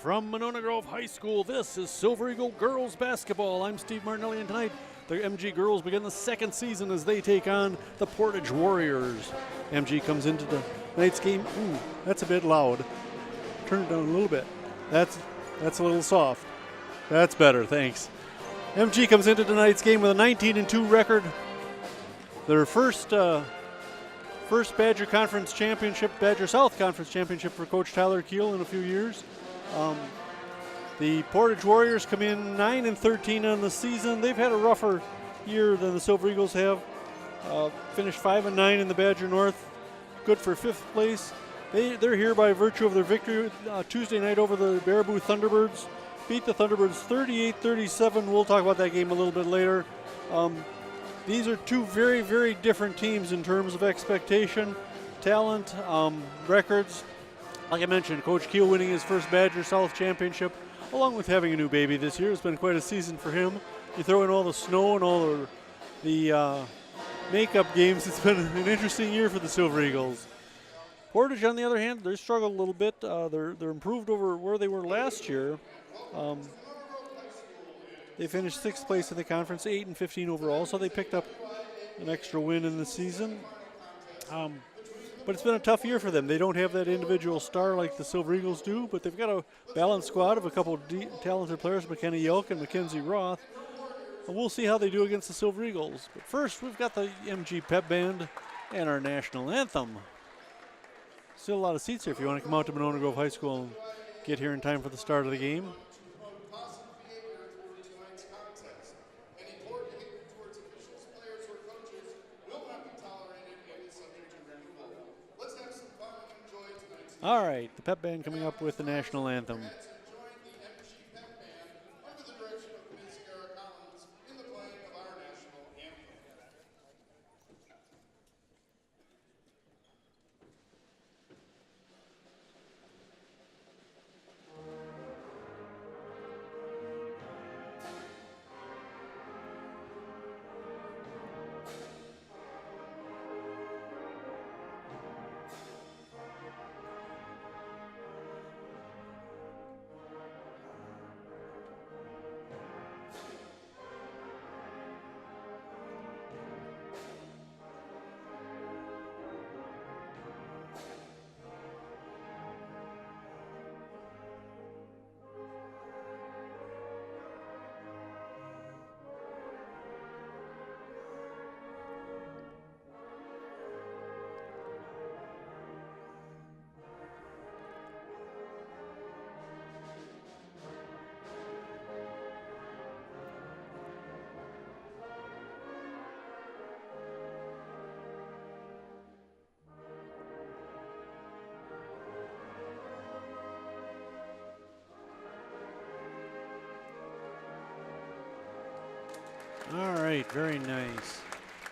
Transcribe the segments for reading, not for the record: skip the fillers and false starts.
From Monona Grove High School, this is Silver Eagle Girls Basketball. I'm Steve Martinelli, and tonight the MG girls begin the second season as they take on the Portage Warriors. MG comes into tonight's game. Ooh, that's a bit loud. Turn it down a little bit. That's a little soft. That's better, thanks. MG comes into tonight's game with a 19-2 record. Their first Badger Conference Championship, Badger South Conference Championship for Coach Tyler Keel in a few years. The Portage Warriors come in 9-13 on the season. They've had a rougher year than the Silver Eagles have. Finished 5-9 in the Badger North. Good for 5th place. They're here by virtue of their victory Tuesday night over the Baraboo Thunderbirds. Beat the Thunderbirds 38-37. We'll talk about that game a little bit later. These are two very, very different teams in terms of expectation, talent, records. Like I mentioned, Coach Keel winning his first Badger South Championship, along with having a new baby this year. It's been quite a season for him. You throw in all the snow and all the makeup games. It's been an interesting year for the Silver Eagles. Portage, on the other hand, they struggled a little bit. They're improved over where they were last year. They finished 6th place in the conference, 8-15 overall, so they picked up an extra win in the season. But it's been a tough year for them. They don't have that individual star like the Silver Eagles do, but they've got a balanced squad of a couple of talented players, McKenna Yelk and Mackenzie Roth. And we'll see how they do against the Silver Eagles. But first, we've got the MG Pep Band and our national anthem. Still a lot of seats here if you want to come out to Monona Grove High School and get here in time for the start of the game. All right, the Pep Band coming up with the national anthem. All right, very nice.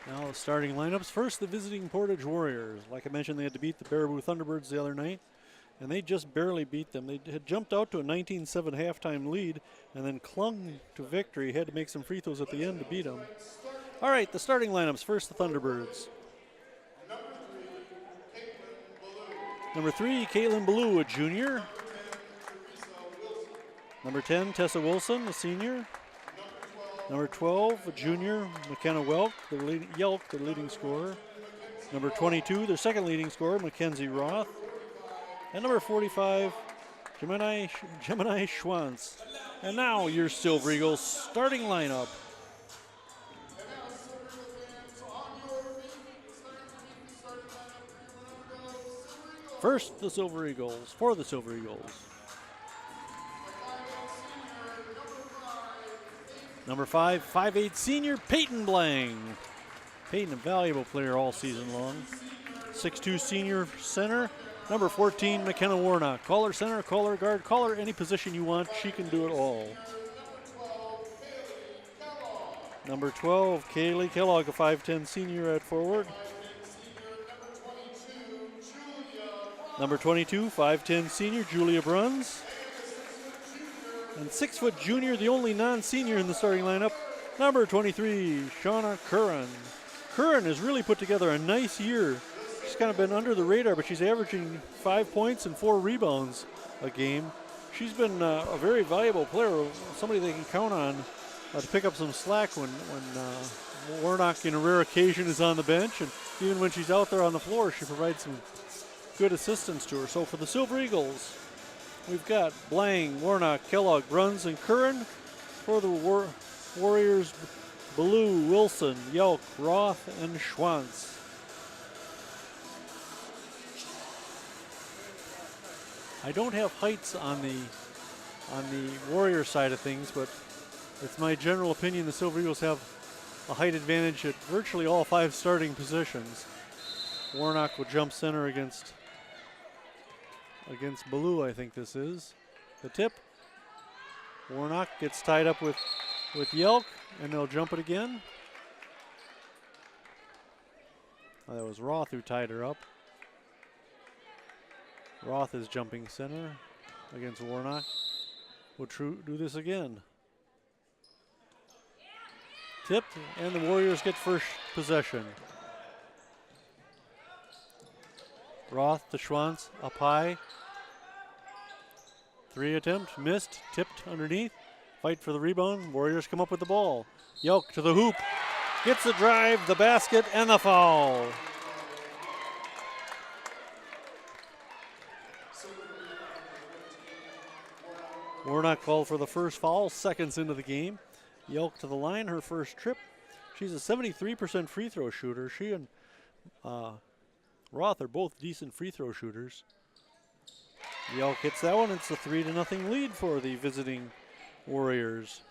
Now the starting lineups. First, the visiting Portage Warriors. Like I mentioned, they had to beat the Baraboo Thunderbirds the other night, and they just barely beat them. They had jumped out to a 19-7 halftime lead and then clung to victory. Had to make some free throws at the end to beat them. All right, the starting lineups. First, the Thunderbirds. Number 3, Caitlin Ballou, a junior. Number 10, Tessa Wilson, a senior. Number 12, a junior, McKenna Yelk, their leading scorer. Number 22, their second leading scorer, Mackenzie Roth. And number 45, Gemini Schwantz. And now your Silver Eagles starting lineup. First, the Silver Eagles, for the Silver Eagles. Number 5, 5'8" senior, Peyton Blang. Peyton, a valuable player all season long. 6'2" senior center. Number 14, McKenna Warnock. Call her center, call her guard, call her any position you want. She can do it all. Number 12, Kaylee Kellogg, a 5'10" senior at forward. Number 22, 5'10" senior, Julia Bruns. And 6' junior, the only non-senior in the starting lineup, number 23, Shauna Curran. Curran has really put together a nice year. She's kind of been under the radar, but she's averaging 5 points and 4 rebounds a game. she's been a very valuable player, somebody they can count on to pick up some slack when Warnock, in a rare occasion, is on the bench, and even when she's out there on the floor, she provides some good assistance to her. So for the Silver Eagles, we've got Blang, Warnock, Kellogg, Bruns, and Curran. For the Warriors, Ballou, Wilson, Yelk, Roth, and Schwantz. I don't have heights on the Warrior side of things, but it's my general opinion the Silver Eagles have a height advantage at virtually all 5 starting positions. Warnock will jump center against Ballou, I think this is. The tip. Warnock gets tied up with Yelk, and they'll jump it again. Oh, that was Roth who tied her up. Roth is jumping center against Warnock. We'll do this again. Tipped, and the Warriors get first possession. Roth to Schwantz, up high. 3 attempts, missed, tipped underneath. Fight for the rebound. Warriors come up with the ball. Yelk to the hoop. Gets the drive, the basket, and the foul. Warnock called for the first foul, seconds into the game. Yelk to the line, her first trip. She's a 73% free throw shooter. She and Roth are both decent free throw shooters. Yelk hits that one. It's a 3-0 lead for the visiting Warriors.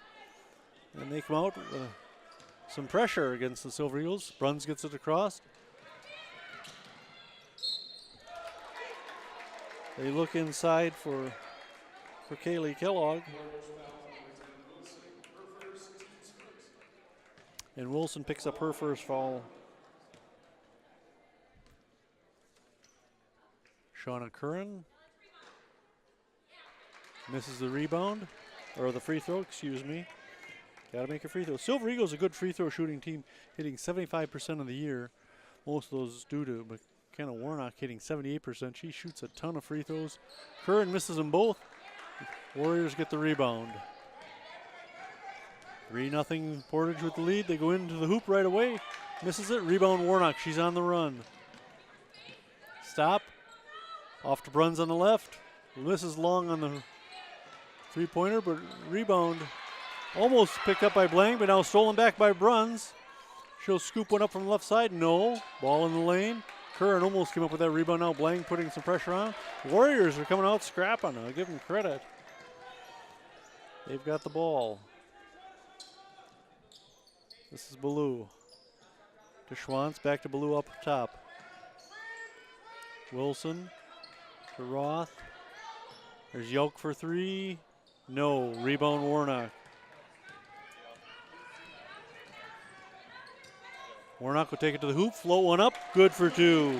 And they come out with some pressure against the Silver Eagles. Bruns gets it across. They look inside for Kaylee Kellogg. And Wilson picks up her first foul. Shauna Curran misses the rebound, or the free throw, excuse me. Got to make a free throw. Silver Eagles a good free throw shooting team, hitting 75% of the year. Most of those due to McKenna Warnock hitting 78%. She shoots a ton of free throws. Curran misses them both. Warriors get the rebound. 3-0 Portage with the lead. They go into the hoop right away. Misses it. Rebound Warnock. She's on the run. Stop. Off to Bruns on the left. Misses long on the three-pointer, but rebound almost picked up by Blank, but now stolen back by Bruns. She'll scoop one up from the left side. No. Ball in the lane. Curran almost came up with that rebound. Now Blank putting some pressure on. Warriors are coming out scrapping. I'll give them credit. They've got the ball. This is Ballou. To Schwantz, back to Ballou up top. Wilson to Roth. There's Yelk for 3. No. Rebound Warnock. Warnock will take it to the hoop, float one up, good for 2.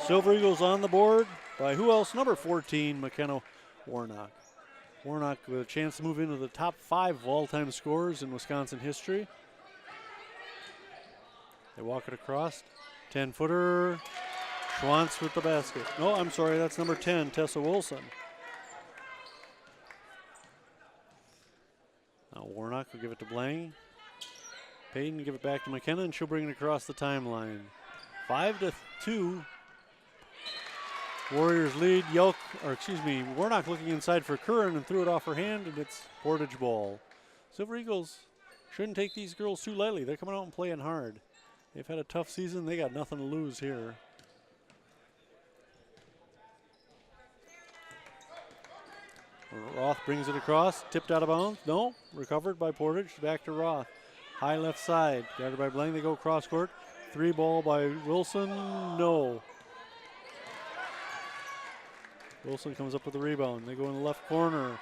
Silver Eagles on the board by who else? Number 14, McKenna Warnock. Warnock with a chance to move into the top 5 of all-time scorers in Wisconsin history. They walk it across. 10-footer. Schwantz with the basket. No, I'm sorry, that's number 10, Tessa Wilson. Now Warnock will give it to Blank. Payton give it back to McKenna, and she'll bring it across the timeline. 5-2. Warriors lead. Warnock looking inside for Curran and threw it off her hand, and it's Portage ball. Silver Eagles shouldn't take these girls too lightly. They're coming out and playing hard. They've had a tough season. They got nothing to lose here. Roth brings it across, tipped out of bounds. No, recovered by Portage. Back to Roth. High left side, guarded by Blank. They go cross court. 3 ball by Wilson. No. Wilson comes up with the rebound. They go in the left corner.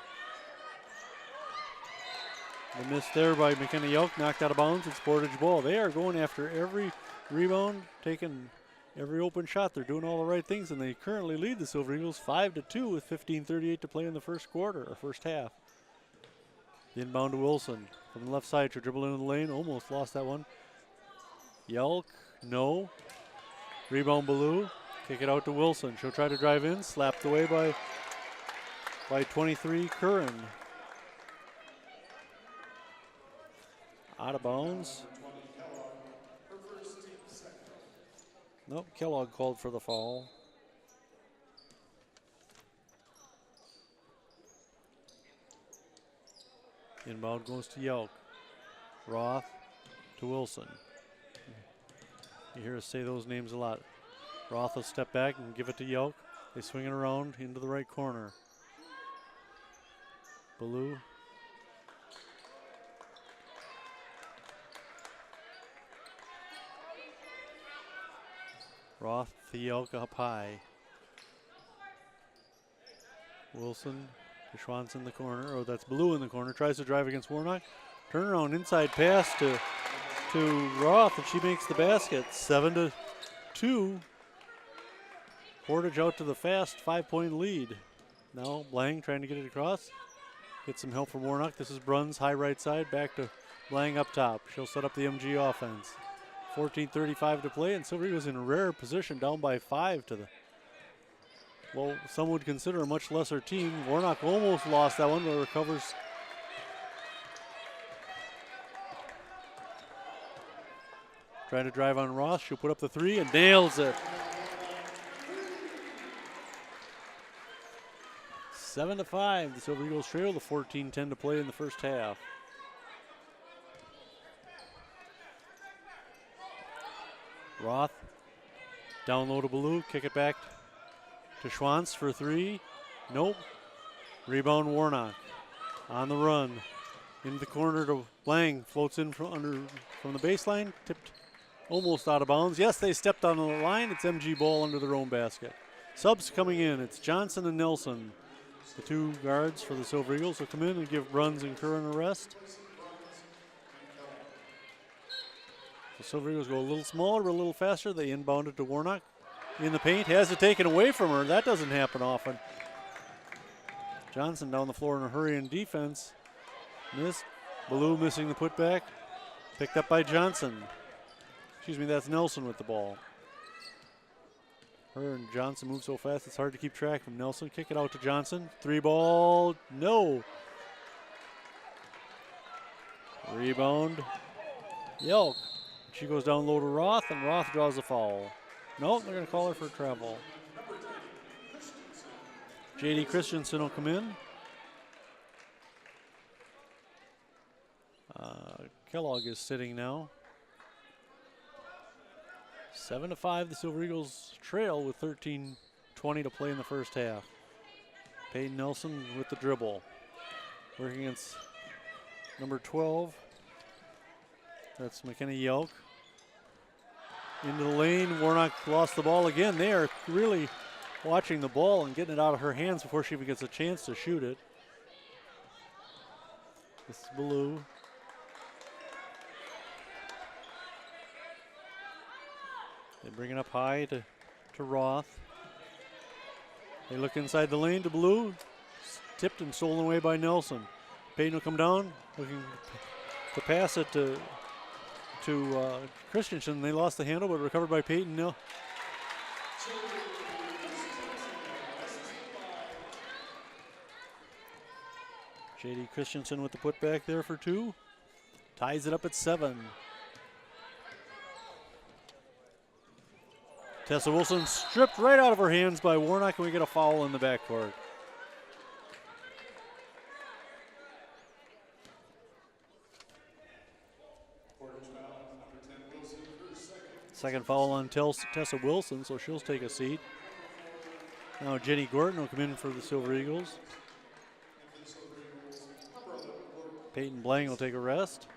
The miss there by McKenna Yelk, knocked out of bounds. It's Portage ball. They are going after every rebound, taking every open shot. They're doing all the right things, and they currently lead the Silver Eagles 5-2 with 15:38 to play in the first quarter, or first half. Inbound to Wilson. From the left side, she'll dribble into the lane. Almost lost that one. Yelk, no. Rebound Ballou. Kick it out to Wilson. She'll try to drive in. Slapped away by by 23, Curran. Out of bounds. Nope, Kellogg called for the foul. Inbound goes to Yelk. Roth to Wilson. You hear us say those names a lot. Roth will step back and give it to Yelk. They swing it around into the right corner. Ballou. Roth to Yelk up high. Wilson to Schwantz in the corner. Oh, that's Ballou in the corner. Tries to drive against Warnock. Turnaround inside pass to Roth, and she makes the basket. 7-2. Portage out to the fast 5-point lead. Now Blang trying to get it across. Get some help from Warnock. This is Bruns, high right side. Back to Blang up top. She'll set up the MG offense. 14:35 to play, and Silver Eagles in a rare position, down by 5 to the, well, some would consider a much lesser team. Warnock almost lost that one, but recovers. Trying to drive on Ross. She'll put up the three and nails it. 7-5. The Silver Eagles trail. The 14:10 to play in the first half. Roth down low to Ballou. Kick it back to Schwantz for three. Nope. Rebound Warnock. On the run. Into the corner to Blang. Floats in from the baseline. Tipped almost out of bounds. Yes, they stepped on the line. It's MG ball under their own basket. Subs coming in. It's Johnson and Nelson. The two guards for the Silver Eagles will come in and give Bruns and Curran a rest. The Silver Eagles go a little smaller, but a little faster. They inbound it to Warnock. In the paint, has it taken away from her. That doesn't happen often. Johnson down the floor in a hurry in defense. Missed. Ballou missing the putback. Picked up by Johnson. Excuse me, that's Nelson with the ball. Her and Johnson move so fast it's hard to keep track of Nelson. Kick it out to Johnson. Three ball, no. Rebound, Yelk. She goes down low to Roth, and Roth draws a foul. Nope, they're going to call her for travel. J.D. Christensen will come in. Kellogg is sitting now. 7-5, the Silver Eagles trail with 13:20 to play in the first half. Peyton Nelson with the dribble. Working against number 12. That's McKenna Yelk. Into the lane, Warnock lost the ball again. They are really watching the ball and getting it out of her hands before she even gets a chance to shoot it. This is Ballou. They bring it up high to Roth. They look inside the lane to Ballou. Tipped and stolen away by Nelson. Payton will come down, looking to pass it to Christensen. They lost the handle, but recovered by Peyton. J.D. Christensen with the putback there for two. Ties it up at 7. Tessa Wilson stripped right out of her hands by Warnock, and we get a foul in the backcourt. Second foul on Tessa Wilson, so she'll take a seat. Now Jenny Gordon will come in for the Silver Eagles. Peyton Blang will take a rest.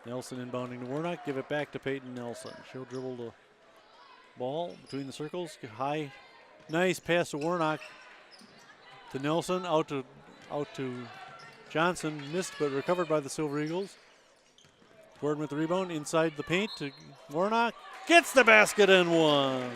Nelson inbounding to Warnock. Give it back to Peyton Nelson. She'll dribble the ball between the circles. Get high. Nice pass to Warnock. To Nelson. Out to Johnson. Missed but recovered by the Silver Eagles. Gordon with the rebound. Inside the paint to Warnock. Gets the basket and one.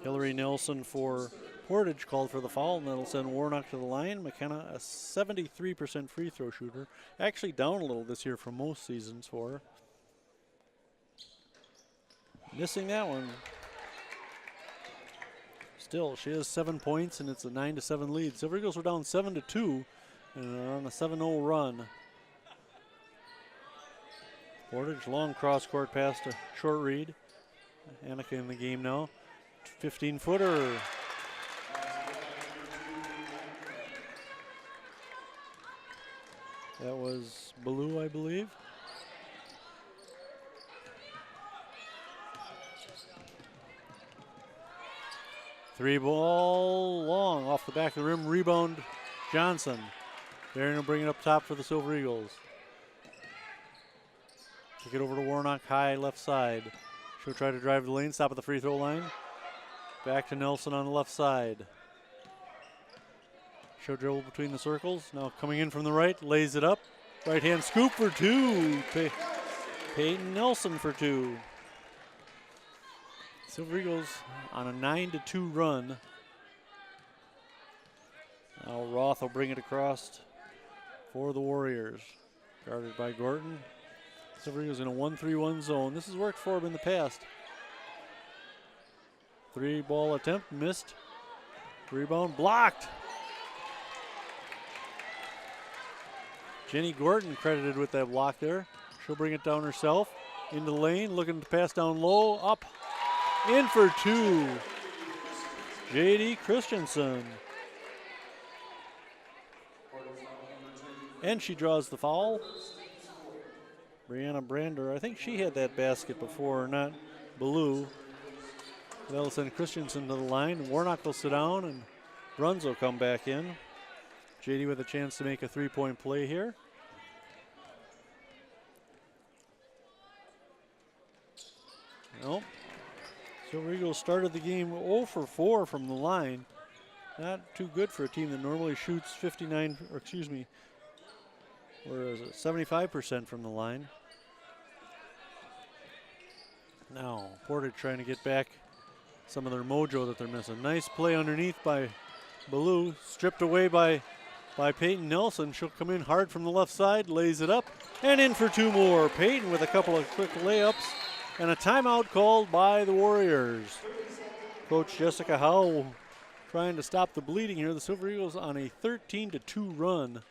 Hillary Nelson for Portage called for the foul, and that'll send Warnock to the line. McKenna, a 73% free throw shooter. Actually down a little this year from most seasons for her. Missing that one. Still, she has 7 points, and it's a 9-7 lead. Silver Eagles were down 7-2, and are on a 7-0 run. Portage, long cross court pass to short read. Annika in the game now. 15-footer. That was Baloo, I believe. Three ball long off the back of the rim. Rebound Johnson. Barron will bring it up top for the Silver Eagles. Kick it over to Warnock, high left side. She'll try to drive the lane, stop at the free throw line. Back to Nelson on the left side. She'll dribble between the circles. Now coming in from the right, lays it up. Right hand scoop for two. Peyton Nelson for two. Silver Eagles on a 9-2 run. Now Roth will bring it across for the Warriors. Guarded by Gorton. Silver Eagles in a 1-3-1 zone. This has worked for them in the past. 3-ball attempt, missed. Rebound blocked. Jenny Gorton credited with that block there. She'll bring it down herself. Into the lane, looking to pass down low, up. In for two. J.D. Christensen. And she draws the foul. Brianna Brander, I think she had that basket before, not Baloo. That'll send Christensen to the line. Warnock will sit down and Bruns will come back in. JD with a chance to make a three-point play here. Nope. Silver Eagles started the game 0 for 4 from the line. Not too good for a team that normally shoots 59, or excuse me, whereas 75% from the line. Now, Portage trying to get back some of their mojo that they're missing. Nice play underneath by Baloo, stripped away by Peyton Nelson. She'll come in hard from the left side, lays it up, and in for two more. Peyton with a couple of quick layups, and a timeout called by the Warriors. Coach Jessica Howe trying to stop the bleeding here. The Silver Eagles on a 13-2 run,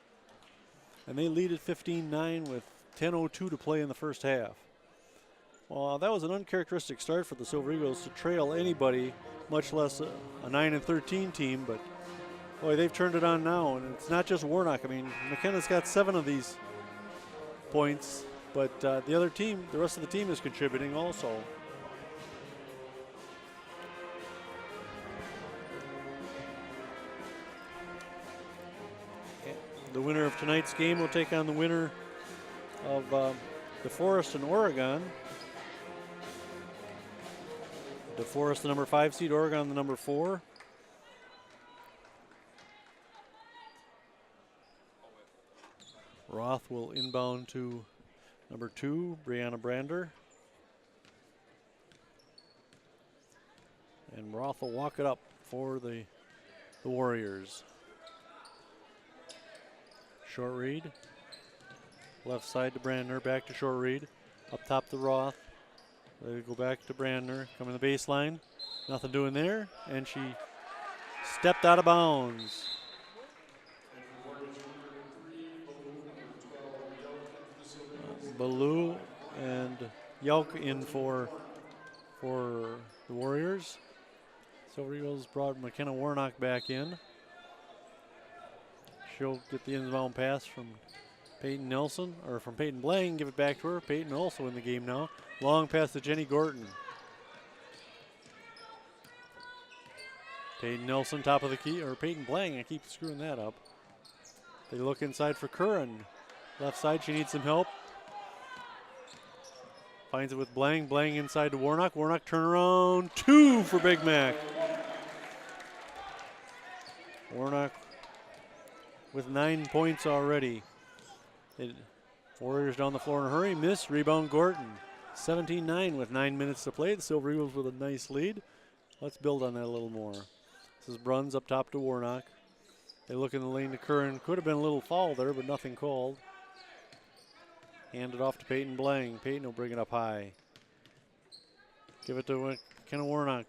and they lead at 15-9 with 10:02 to play in the first half. Well, that was an uncharacteristic start for the Silver Eagles to trail anybody, much less a 9-13 team, but boy, they've turned it on now, and it's not just Warnock. I mean, McKenna's got 7 of these points, but the other team, the rest of the team is contributing also. The winner of tonight's game will take on the winner of DeForest and Oregon. DeForest, the number 5 seed, Oregon, the number 4. Roth will inbound to number 2, Brianna Brander. And Roth will walk it up for the Warriors. Short read. Left side to Brander, back to short read. Up top to Roth. They go back to Brander, coming to the baseline. Nothing doing there, and she stepped out of bounds. Baloo and Yelk in for the Warriors. Silver Eagles brought McKenna Warnock back in. She'll get the inbound pass from Peyton Nelson, or from Peyton Blang, give it back to her. Peyton also in the game now. Long pass to Jenny Gorton. Peyton Nelson, top of the key, or Peyton Blang, I keep screwing that up. They look inside for Curran. Left side, she needs some help. Finds it with Blang. Blang inside to Warnock. Warnock turnaround, 2 for Big Mac. Warnock with 9 points already. Warriors down the floor in a hurry. Miss. Rebound Gorton. 17-9 with 9 minutes to play. The Silver Eagles with a nice lead. Let's build on that a little more. This is Bruns up top to Warnock. They look in the lane to Curran. Could have been a little foul there, but nothing called. Hand it off to Peyton Blang. Peyton will bring it up high. Give it to McKenna Warnock.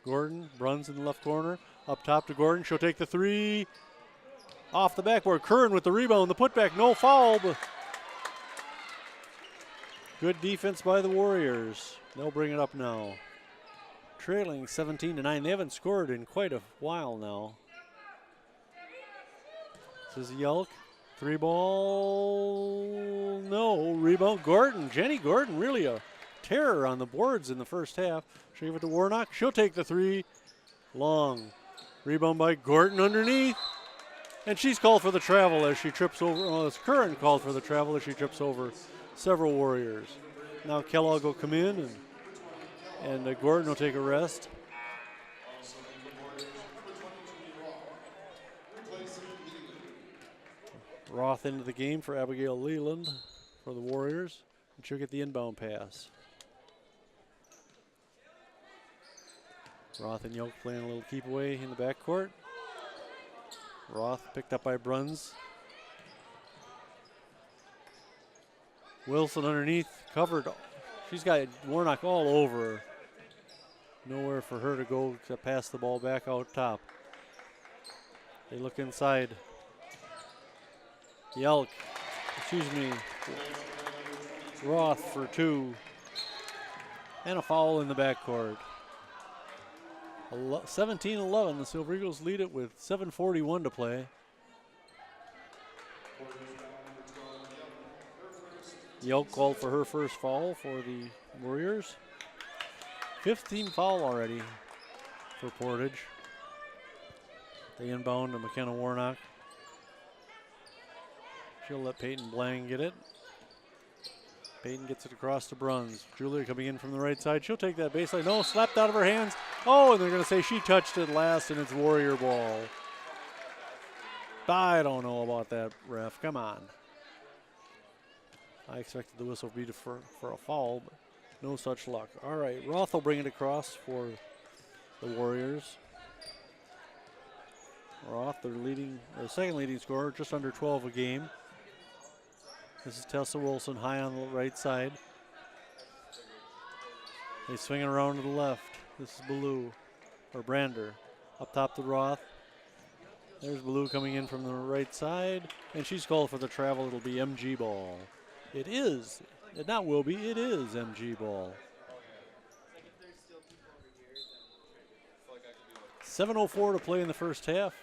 Gordon, Bruns in the left corner. Up top to Gordon. She'll take the three. Off the backboard. Curran with the rebound. The putback. No foul. But good defense by the Warriors. They'll bring it up now. Trailing 17-9. They haven't scored in quite a while now. This is Yelk. Three ball. No. Rebound. Gordon. Jenny Gordon really a terror on the boards in the first half. She'll give it to Warnock. She'll take the three. Long. Rebound by Gordon underneath. And she's called for the travel as she trips over. Oh, it's Curran called for the travel as she trips over several Warriors. Now Kellogg will come in and Gordon will take a rest. Roth into the game for Abigail Leland for the Warriors. And she'll get the inbound pass. Roth and Yoke playing a little keep away in the backcourt. Roth picked up by Bruns. Wilson underneath, covered. She's got Warnock all over her. Nowhere for her to go to pass the ball back out top. They look inside. Roth for two. And a foul in the backcourt. 17-11, the Silver Eagles lead it with 7:41 to play. Yelk called for her first foul for the Warriors. 15th foul already for Portage. They inbound to McKenna Warnock. She'll let Peyton Blang get it. Peyton gets it across to Bruns. Julia coming in from the right side. She'll take that baseline. No, slapped out of her hands. Oh, and they're going to say she touched it last and it's Warrior ball. I don't know about that, ref. Come on. I expected the whistle to be for a foul, but no such luck. All right, Roth will bring it across for the Warriors. Roth, their second leading scorer, just under 12 a game. This is Tessa Wilson high on the right side. They swing it around to the left. This is Brander. Up top to Roth. There's Ballou coming in from the right side. And she's called for the travel. It'll be MG ball. It is. It not will be. It is MG ball. 7:04 to play in the first half.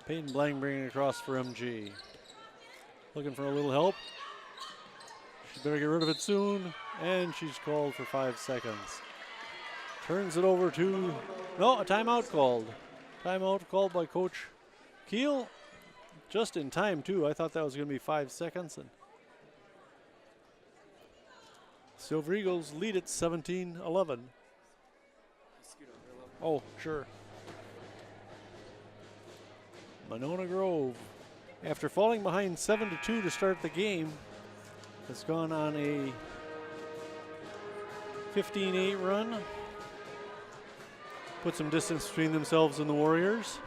Peyton Blang bringing it across for MG. Looking for a little help. She better get rid of it soon. And she's called for 5 seconds. Turns it over to, no, a timeout called. Timeout called by Coach Keel. Just in time, too. I thought that was going to be 5 seconds. And Silver Eagles lead at 17-11. Oh, sure. Monona Grove, after falling behind 7-2 to start the game, has gone on a 15-8 run. Put some distance between themselves and the Warriors.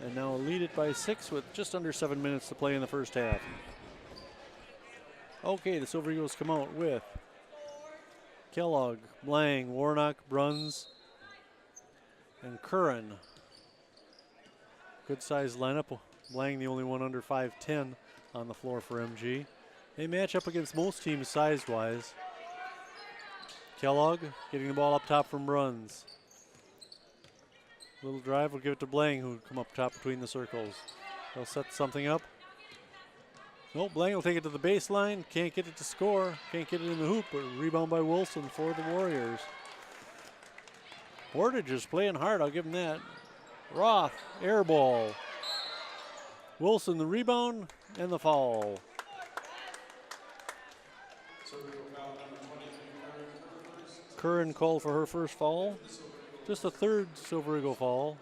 And now lead it by 6 with just under 7 minutes to play in the first half. Okay, the Silver Eagles come out with Kellogg, Blang, Warnock, Bruns, and Curran. Good sized lineup. Blang the only one under 5'10" on the floor for MG. They match up against most teams size-wise. Kellogg getting the ball up top from Bruns. Little drive will give it to Blang, who will come up top between the circles. They'll set something up. Nope, Blang will take it to the baseline. Can't get it to score. Can't get it in the hoop, but rebound by Wilson for the Warriors. Portage is playing hard, I'll give him that. Roth, air ball. Wilson the rebound and the foul. Curran called for her first foul. Just the third Silver Eagle foul.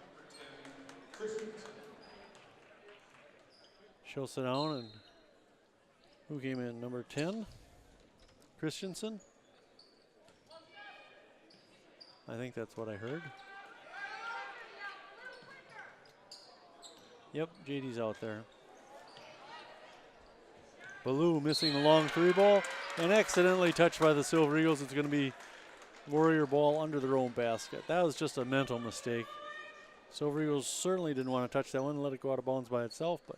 She'll sit down, and who came in? Number 10, Christensen. I think that's what I heard. Yep, JD's out there. Ballou missing the long three ball. and accidentally touched by the Silver Eagles. It's going to be Warrior ball under their own basket. That was just a mental mistake. Silver Eagles certainly didn't want to touch that one and let it go out of bounds by itself, but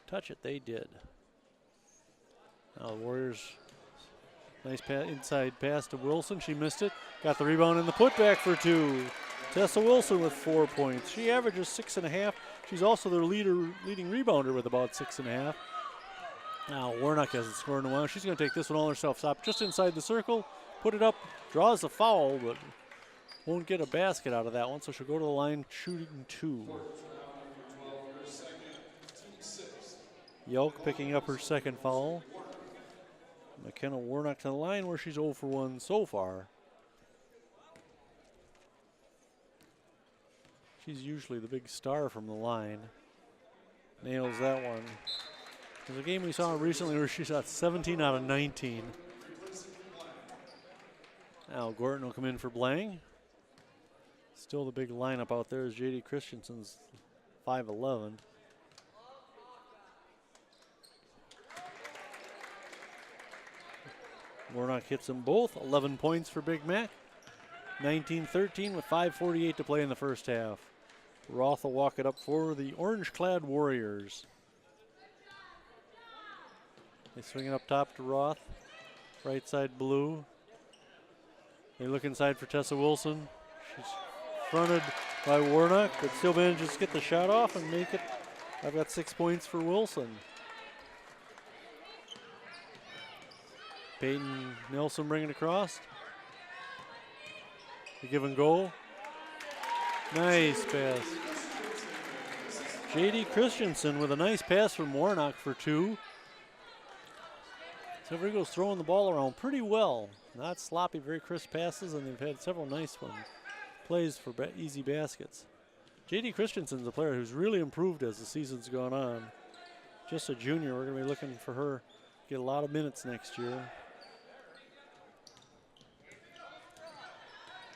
touch it they did. Now the Warriors, nice inside pass to Wilson. She missed it. Got the rebound and the putback for two. Tessa Wilson with 4 points. She averages 6.5. She's also their leading rebounder with about 6.5. Now Warnock hasn't scored in a while. She's going to take this one all herself. Stop just inside the circle, put it up, draws the foul, but won't get a basket out of that one, so she'll go to the line shooting two. Yelk picking up her second foul. McKenna Warnock to the line where she's 0 for 1 so far. She's usually the big star from the line. Nails that one. There's a game we saw recently where she shot 17 out of 19. Now Gorton will come in for Blang. Still the big lineup out there is J.D. Christensen's 5'11". Warnock hits them both. 11 points for Big Mac. 19-13 with 5:48 to play in the first half. Roth will walk it up for the orange-clad Warriors. They swing it up top to Roth. Right side blue. They look inside for Tessa Wilson. She's fronted by Warnock, but still manages to get the shot off and make it. I've got 6 points for Wilson. Peyton Nelson bringing it across. The give and go. Nice pass. J.D. Christensen with a nice pass from Warnock for two. Silver Eagles throwing the ball around pretty well. Not sloppy, very crisp passes, and they've had several nice ones. Plays for easy baskets. J.D. Christensen's a player who's really improved as the season's gone on. Just a junior. We're going to be looking for her to get a lot of minutes next year.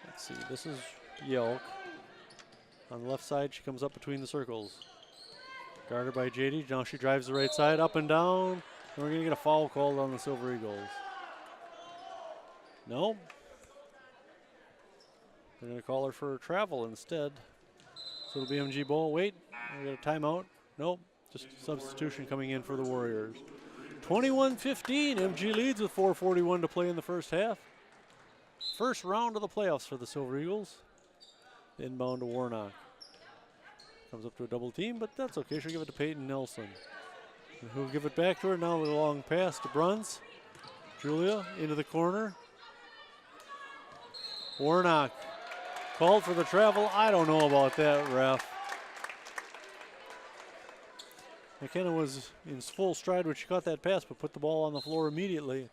Let's see, this is Yelk. On the left side, she comes up between the circles. Guarded by J.D. Now she drives the right side, up and down. And we're going to get a foul called on the Silver Eagles. No. They're going to call her for travel instead. So it'll be MG Bowl. Wait, we got a timeout. Nope, just substitution coming in for the Warriors. 21-15, MG leads with 4:41 to play in the first half. First round of the playoffs for the Silver Eagles. Inbound to Warnock. Comes up to a double team, but that's okay. She'll give it to Peyton Nelson. Who'll give it back to her. Now with a long pass to Bruns. Julia into the corner. Warnock called for the travel. I don't know about that, ref. McKenna was in full stride when she caught that pass, but put the ball on the floor immediately.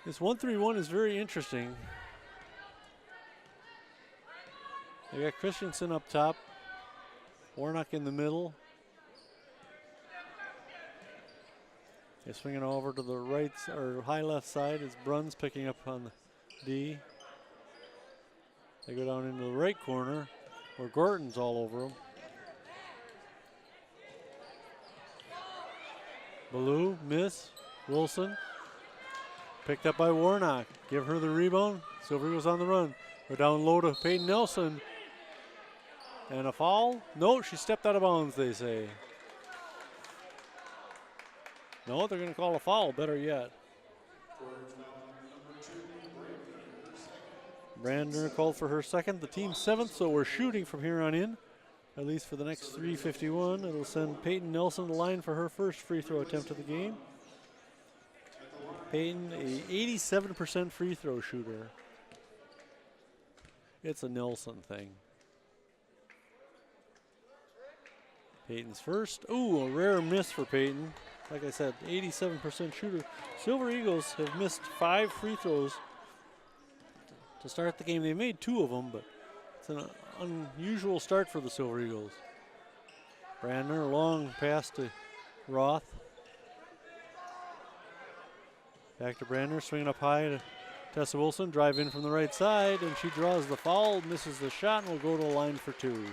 This 1-3-1 is very interesting. They got Christensen up top, Warnock in the middle. They're swinging over to the right or high left side as Bruns picking up on the D. They go down into the right corner where Gorton's all over them. Ballou, miss, Wilson. Picked up by Warnock. Give her the rebound. Silver Eagles on the run. Go down low to Peyton Nelson. And a foul? No, she stepped out of bounds, they say. No, they're going to call a foul, better yet. Brandner called for her second, the team's seventh, so we're shooting from here on in, at least for the next 3:51. It'll send Peyton Nelson to the line for her first free throw attempt of the game. Peyton, a 87% free throw shooter. It's a Nelson thing. Peyton's first. Ooh, a rare miss for Peyton. Like I said, 87% shooter. Silver Eagles have missed 5 free throws to start the game. They made 2 of them, but it's an unusual start for the Silver Eagles. Brandner, long pass to Roth. Back to Brandner, swinging up high to Tessa Wilson. Drive in from the right side, and she draws the foul, misses the shot, and will go to the line for 2.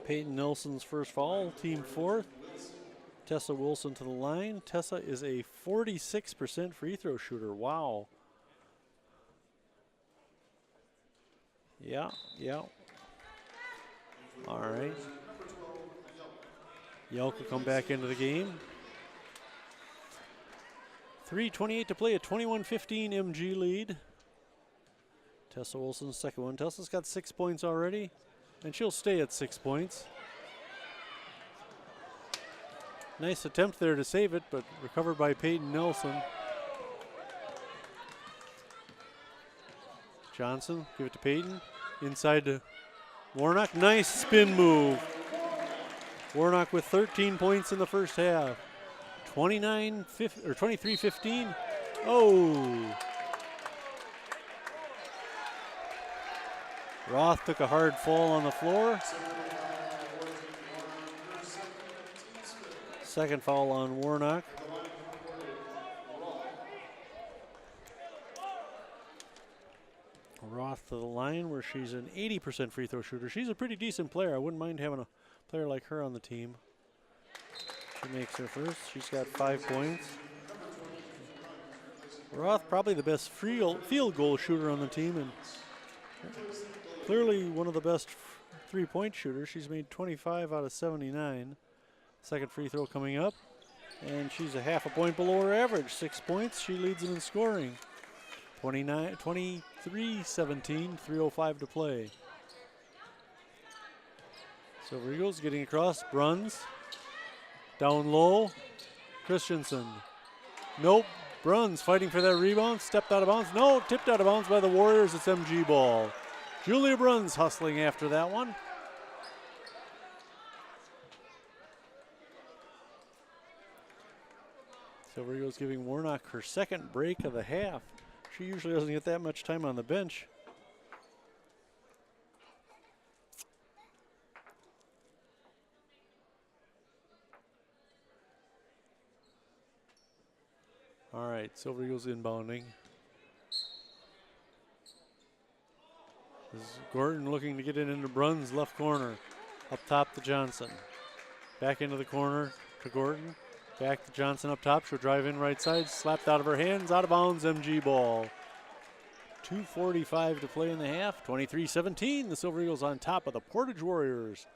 Peyton Nelson's first foul, team fourth. Tessa Wilson to the line. Tessa is a 46% free throw shooter. Wow. Yeah. All right. Yelk will come back into the game. 3:28 to play, a 21-15 MG lead. Tessa Wilson's second one. Tessa's got 6 points already, and she'll stay at 6 points. Nice attempt there to save it, but recovered by Peyton Nelson. Johnson, give it to Peyton. Inside to Warnock. Nice spin move. Warnock with 13 points in the first half. 23-15. Oh. Roth took a hard fall on the floor. Second foul on Warnock. Roth to the line where she's an 80% free throw shooter. She's a pretty decent player. I wouldn't mind having a player like her on the team. She makes her first. She's got 5 points. Roth probably the best field goal shooter on the team and clearly one of the best three-point shooters. She's made 25 out of 79. Second free throw coming up, and she's a half a point below her average. 6 points. She leads them in scoring. 23-17, 3:05 to play. Silver Eagles getting across. Bruns down low. Christensen. Nope. Bruns fighting for that rebound. Stepped out of bounds. No, tipped out of bounds by the Warriors. It's MG ball. Julia Bruns hustling after that one. Silver Eagles giving Warnock her second break of the half. She usually doesn't get that much time on the bench. All right, Silver Eagles inbounding. This is Gordon looking to get it into Bruns' left corner. Up top to Johnson. Back into the corner to Gordon. Back to Johnson up top. She'll drive in right side. Slapped out of her hands. Out of bounds. MG ball. 2:45 to play in the half. 23-17. The Silver Eagles on top of the Portage Warriors.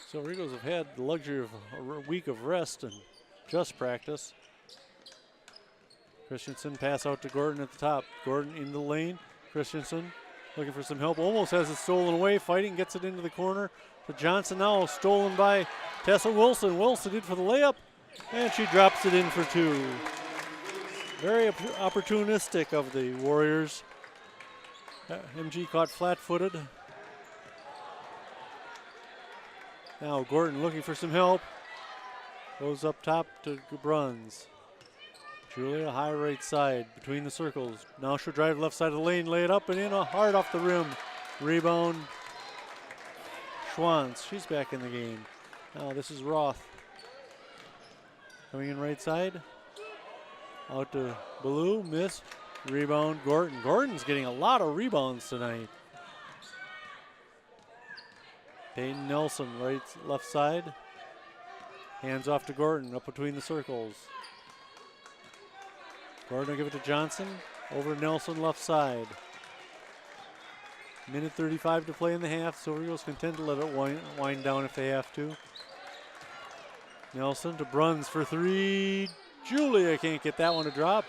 Silver Eagles have had the luxury of a week of rest and just practice. Christensen pass out to Gordon at the top. Gordon in the lane. Christensen looking for some help. Almost has it stolen away. Fighting. Gets it into the corner. To Johnson now. Stolen by Tessa Wilson. Wilson did for the layup. And she drops it in for two. Very opportunistic of the Warriors. MG caught flat-footed. Now Gordon looking for some help. Goes up top to Bruns. Julia high right side between the circles. Now she'll drive left side of the lane, lay it up and in, hard off the rim. Rebound. Schwantz, she's back in the game. Now this is Roth. Coming in right side. Out to Ballou, miss. Rebound, Gordon. Gordon's getting a lot of rebounds tonight. Peyton Nelson, left side. Hands off to Gordon, up between the circles. Gordon will give it to Johnson. Over to Nelson, left side. Minute 35 to play in the half. Silver Eagles content to let it wind down if they have to. Nelson to Bruns for three. Julia can't get that one to drop.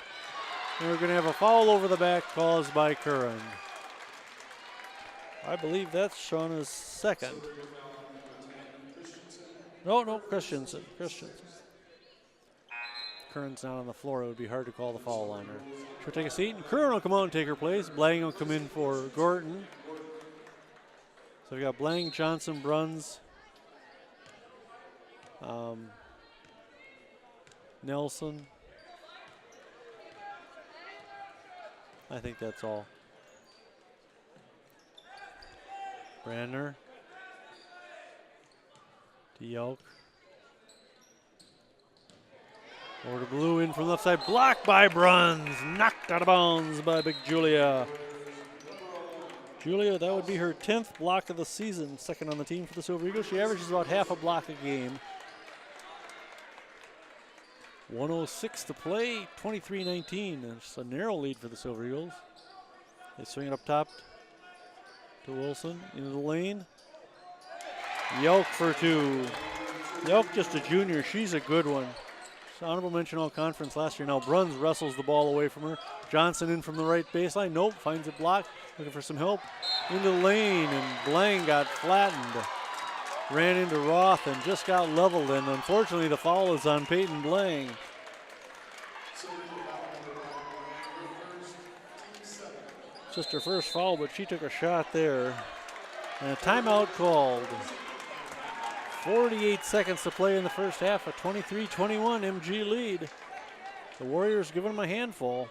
And we're going to have a foul over the back caused by Curran. I believe that's Shauna's second. No, Christensen. Curran's not on the floor. It would be hard to call the foul on her. She'll take a seat, and Curran will come out and take her place. Blang will come in for Gordon. So we got Blang, Johnson, Bruns, Nelson. I think that's all. Brandner. To Yelk. Over to Blue in from left side. Blocked by Bruns. Knocked out of bounds by Big Julia. Julia, that would be her 10th block of the season, second on the team for the Silver Eagles. She averages about half a block a game. 1:06 to play, 23-19. It's a narrow lead for the Silver Eagles. They swing it up top to Wilson, into the lane. Yelk for two. Yelk, just a junior, she's a good one. Honorable mention all conference last year. Now Bruns wrestles the ball away from her. Johnson in from the right baseline. Nope, finds it blocked. Looking for some help. Into the lane, and Blang got flattened. Ran into Roth and just got leveled, and unfortunately the foul is on Peyton Blang. Just her first foul, but she took a shot there. And a timeout called. 48 seconds to play in the first half, a 23-21 MG lead. The Warriors giving them a handful.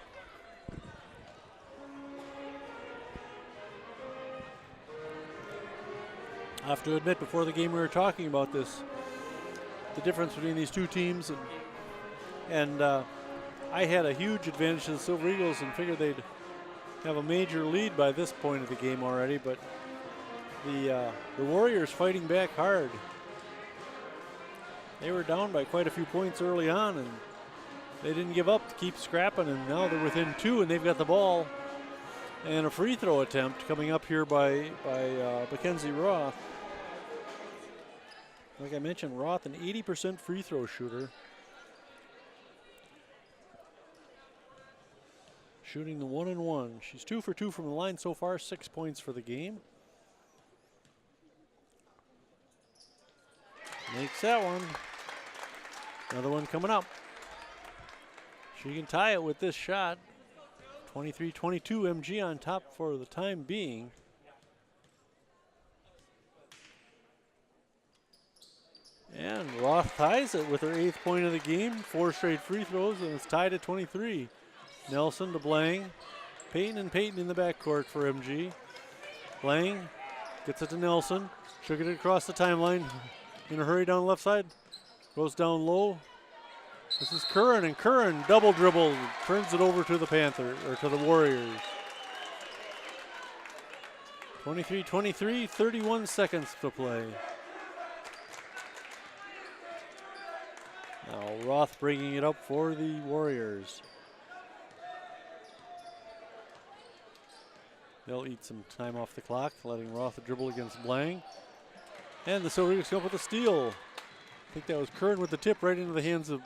I have to admit, before the game we were talking about this, the difference between these two teams, and I had a huge advantage to the Silver Eagles and figured they'd have a major lead by this point of the game already, but the Warriors fighting back hard. They were down by quite a few points early on, and they didn't give up to keep scrapping, and now they're within two, and they've got the ball. And a free throw attempt coming up here by Mackenzie Roth. Like I mentioned, Roth, an 80% free throw shooter. Shooting the 1-and-1. She's 2 for 2 from the line so far, 6 points for the game. Makes that one. Another one coming up. She can tie it with this shot. 23-22 MG on top for the time being. And Roth ties it with her 8th point of the game. 4 straight free throws, and it's tied at 23. Nelson to Blang. Peyton in the backcourt for MG. Blang gets it to Nelson. She'll get it across the timeline. In a hurry down the left side. Goes down low. This is Curran, and Curran double dribble, turns it over to the to the Warriors. 23-23, 31 seconds to play. Now Roth bringing it up for the Warriors. They'll eat some time off the clock, letting Roth dribble against Blang. And the Silver Eagles come up with a steal. I think that was Curran with the tip right into the hands of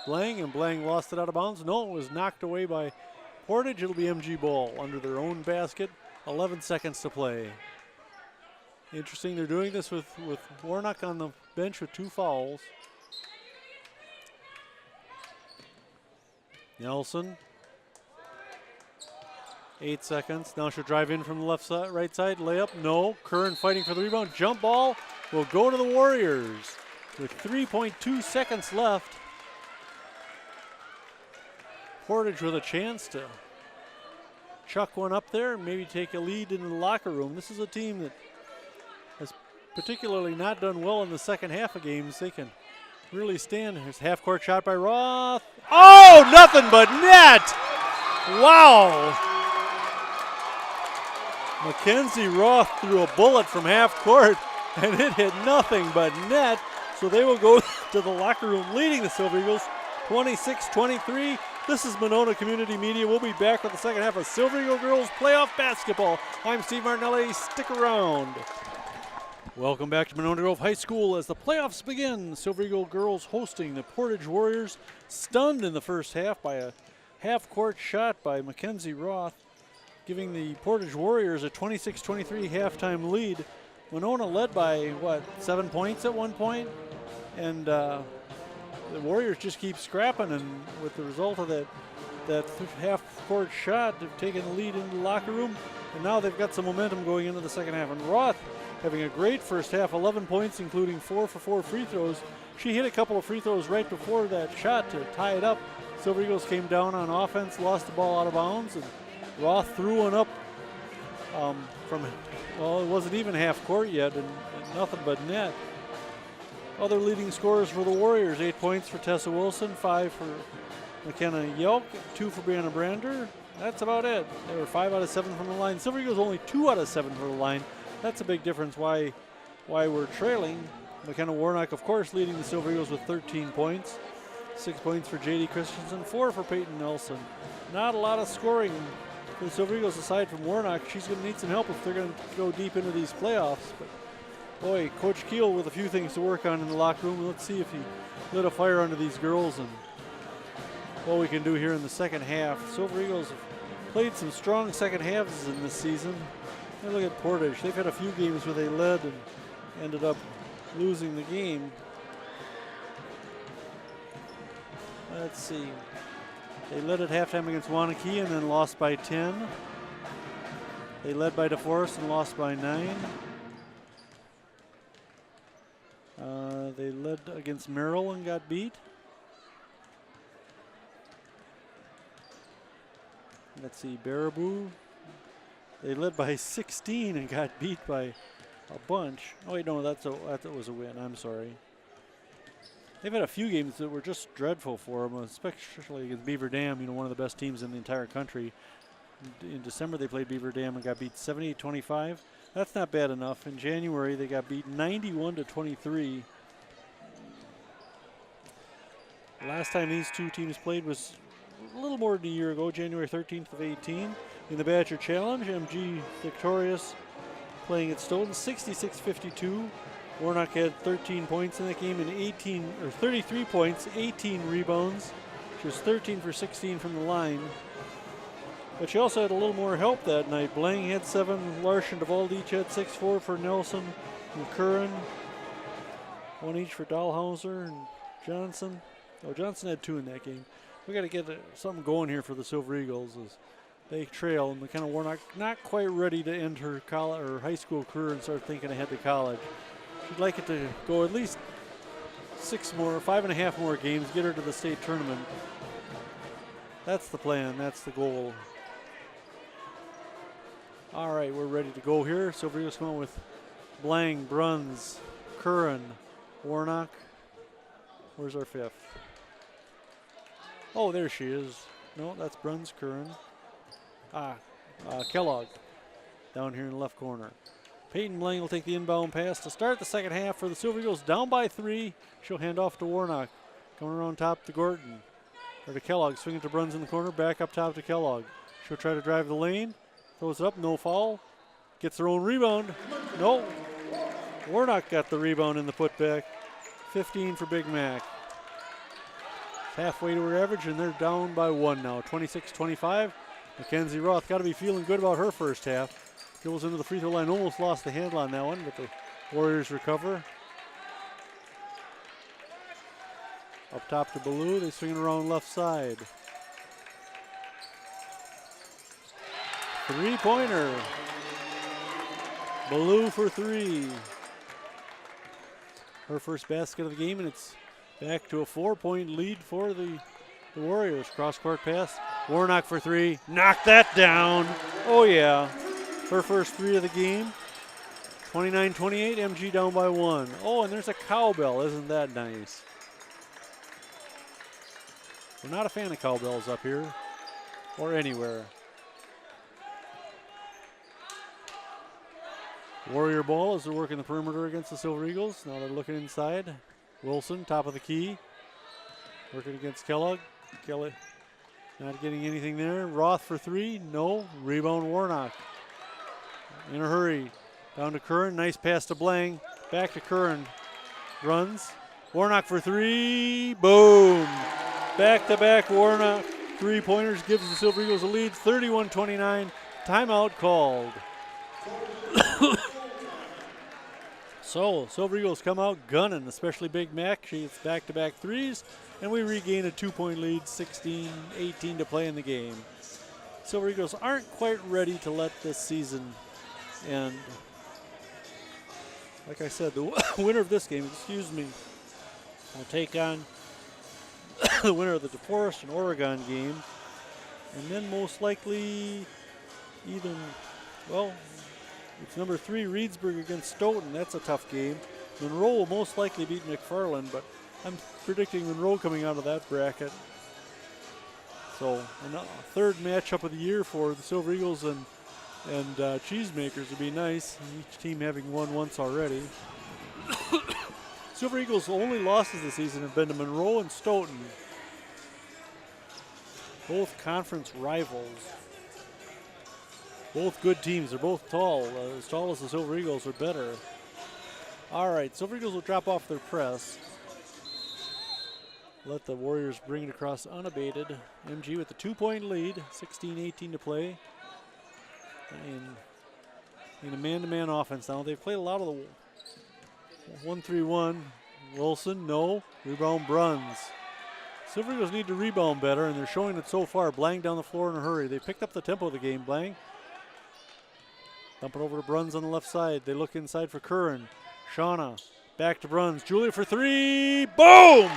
Blang, and Blang lost it out of bounds. No, it was knocked away by Portage. It'll be MG ball under their own basket. 11 seconds to play. Interesting, they're doing this with Warnock on the bench with 2 fouls. Nelson. 8 seconds. Now she'll drive in from the left side, right side. Layup, no. Curran fighting for the rebound. Jump ball will go to the Warriors with 3.2 seconds left. Portage with a chance to chuck one up there and maybe take a lead into the locker room. This is a team that has particularly not done well in the second half of games. They can really stand. Here's half-court shot by Roth. Oh, nothing but net! Wow! Mackenzie Roth threw a bullet from half-court, and it hit nothing but net. So they will go to the locker room leading the Silver Eagles 26-23. This is Monona Community Media. We'll be back with the second half of Silver Eagle Girls Playoff Basketball. I'm Steve Martinelli. Stick around. Welcome back to Monona Grove High School as the playoffs begin. Silver Eagle Girls hosting the Portage Warriors. Stunned in the first half by a half-court shot by Mackenzie Roth, giving the Portage Warriors a 26-23 halftime lead. Monona led by, 7 points at one point? And the Warriors just keep scrapping, and with the result of that half-court shot, they've taken the lead into the locker room, and now they've got some momentum going into the second half. And Roth having a great first half, 11 points, including 4 for 4 free throws. She hit a couple of free throws right before that shot to tie it up. Silver Eagles came down on offense, lost the ball out of bounds, and Roth threw one up it wasn't even half court yet, and nothing but net. Other leading scorers for the Warriors: 8 points for Tessa Wilson, 5 for McKenna Yelk, 2 for Brianna Brander, that's about it. They were 5 out of 7 from the line. Silver Eagles only 2 out of 7 from the line. That's a big difference why we're trailing. McKenna Warnock, of course, leading the Silver Eagles with 13 points. 6 points for J.D. Christensen, 4 for Peyton Nelson. Not a lot of scoring for the Silver Eagles aside from Warnock. She's going to need some help if they're going to go deep into these playoffs. But boy, Coach Keel with a few things to work on in the locker room. Let's see if he lit a fire under these girls and what we can do here in the second half. Silver Eagles have played some strong second halves in this season. And look at Portage. They've had a few games where they led and ended up losing the game. Let's see. They led at halftime against Wanakee and then lost by 10. They led by DeForest and lost by 9. They led against Merrill and got beat. Let's see, Baraboo. They led by 16 and got beat by a bunch. Oh wait, no, that was a win. I'm sorry. They've had a few games that were just dreadful for them, especially against Beaver Dam, you know, one of the best teams in the entire country. In December, they played Beaver Dam and got beat 78-25. That's not bad enough. In January, they got beat 91-23. Last time these two teams played was a little more than a year ago, January 13th of 18. In the Badger Challenge, MG victorious, playing at Stoughton, 66-52. Warnock had 13 points in that game and 33 points, 18 rebounds. She was 13 for 16 from the line. But she also had a little more help that night. Blang had 7, Larson, Duvall each had 6-4 for Nelson and Curran. 1 each for Dahlhauser and Johnson. Oh, Johnson had 2 in that game. We got to get something going here for the Silver Eagles as they trail. And McKenna Warnock not quite ready to end her college or high school career and start thinking ahead to college. She'd like it to go at least 5.5 more games, get her to the state tournament. That's the plan, that's the goal. All right, we're ready to go here. Silver Eagles come on with Blang, Bruns, Curran, Warnock. Where's our 5th? Oh, there she is. No, that's Bruns, Curran. Kellogg down here in the left corner. Peyton Blang will take the inbound pass to start the second half for the Silver Eagles, down by 3. She'll hand off to Warnock. Coming around top to Gordon. Or to Kellogg, swinging to Bruns in the corner, back up top to Kellogg. She'll try to drive the lane. Throws it up, no foul. Gets her own rebound. No. Warnock got the rebound in the putback. 15 for Big Mac. Halfway to her average, and they're down by 1 now, 26-25. Mackenzie Roth got to be feeling good about her first half. Goes into the free throw line, almost lost the handle on that one, but the Warriors recover. Up top to Ballou, they swing it around left side. 3-pointer. Ballou for 3. Her first basket of the game, and it's back to a 4-point lead for the Warriors. Cross-court pass. Warnock for 3. Knock that down. Oh, yeah. Her first 3 of the game. 29-28, MG down by 1. Oh, and there's a cowbell. Isn't that nice? We're not a fan of cowbells up here or anywhere. Warrior ball as they're working the perimeter against the Silver Eagles. Now they're looking inside. Wilson, top of the key. Working against Kellogg. Kelly not getting anything there. Roth for 3. No. Rebound Warnock. In a hurry. Down to Curran. Nice pass to Blang. Back to Curran. Runs. Warnock for 3. Boom. Back-to-back Warnock. 3-pointers gives the Silver Eagles a lead. 31-29. Timeout called. So, Silver Eagles come out gunning, especially Big Mac. She hits back-to-back 3s, and we regain a 2-point lead, 16-18 to play in the game. Silver Eagles aren't quite ready to let this season end. Like I said, the winner of this game, will take on the winner of the DeForest and Oregon game, and then most likely it's number 3 Reedsburg against Stoughton. That's a tough game. Monroe will most likely beat McFarland, but I'm predicting Monroe coming out of that bracket. So a third matchup of the year for the Silver Eagles and Cheesemakers would be nice. Each team having won once already. Silver Eagles' only losses this season have been to Monroe and Stoughton, both conference rivals. Both good teams. They're both tall. As tall as the Silver Eagles, are better. All right, Silver Eagles will drop off their press. Let the Warriors bring it across unabated. MG with the 2-point lead, 16-18 to play. In a man-to-man offense now. They've played a lot of the 1-3-1. Wilson, no. Rebound Bruns. Silver Eagles need to rebound better, and they're showing it so far. Blang down the floor in a hurry. They picked up the tempo of the game, Blang. Dump it over to Bruns on the left side. They look inside for Curran. Shauna, back to Bruns. Julia for three. Boom!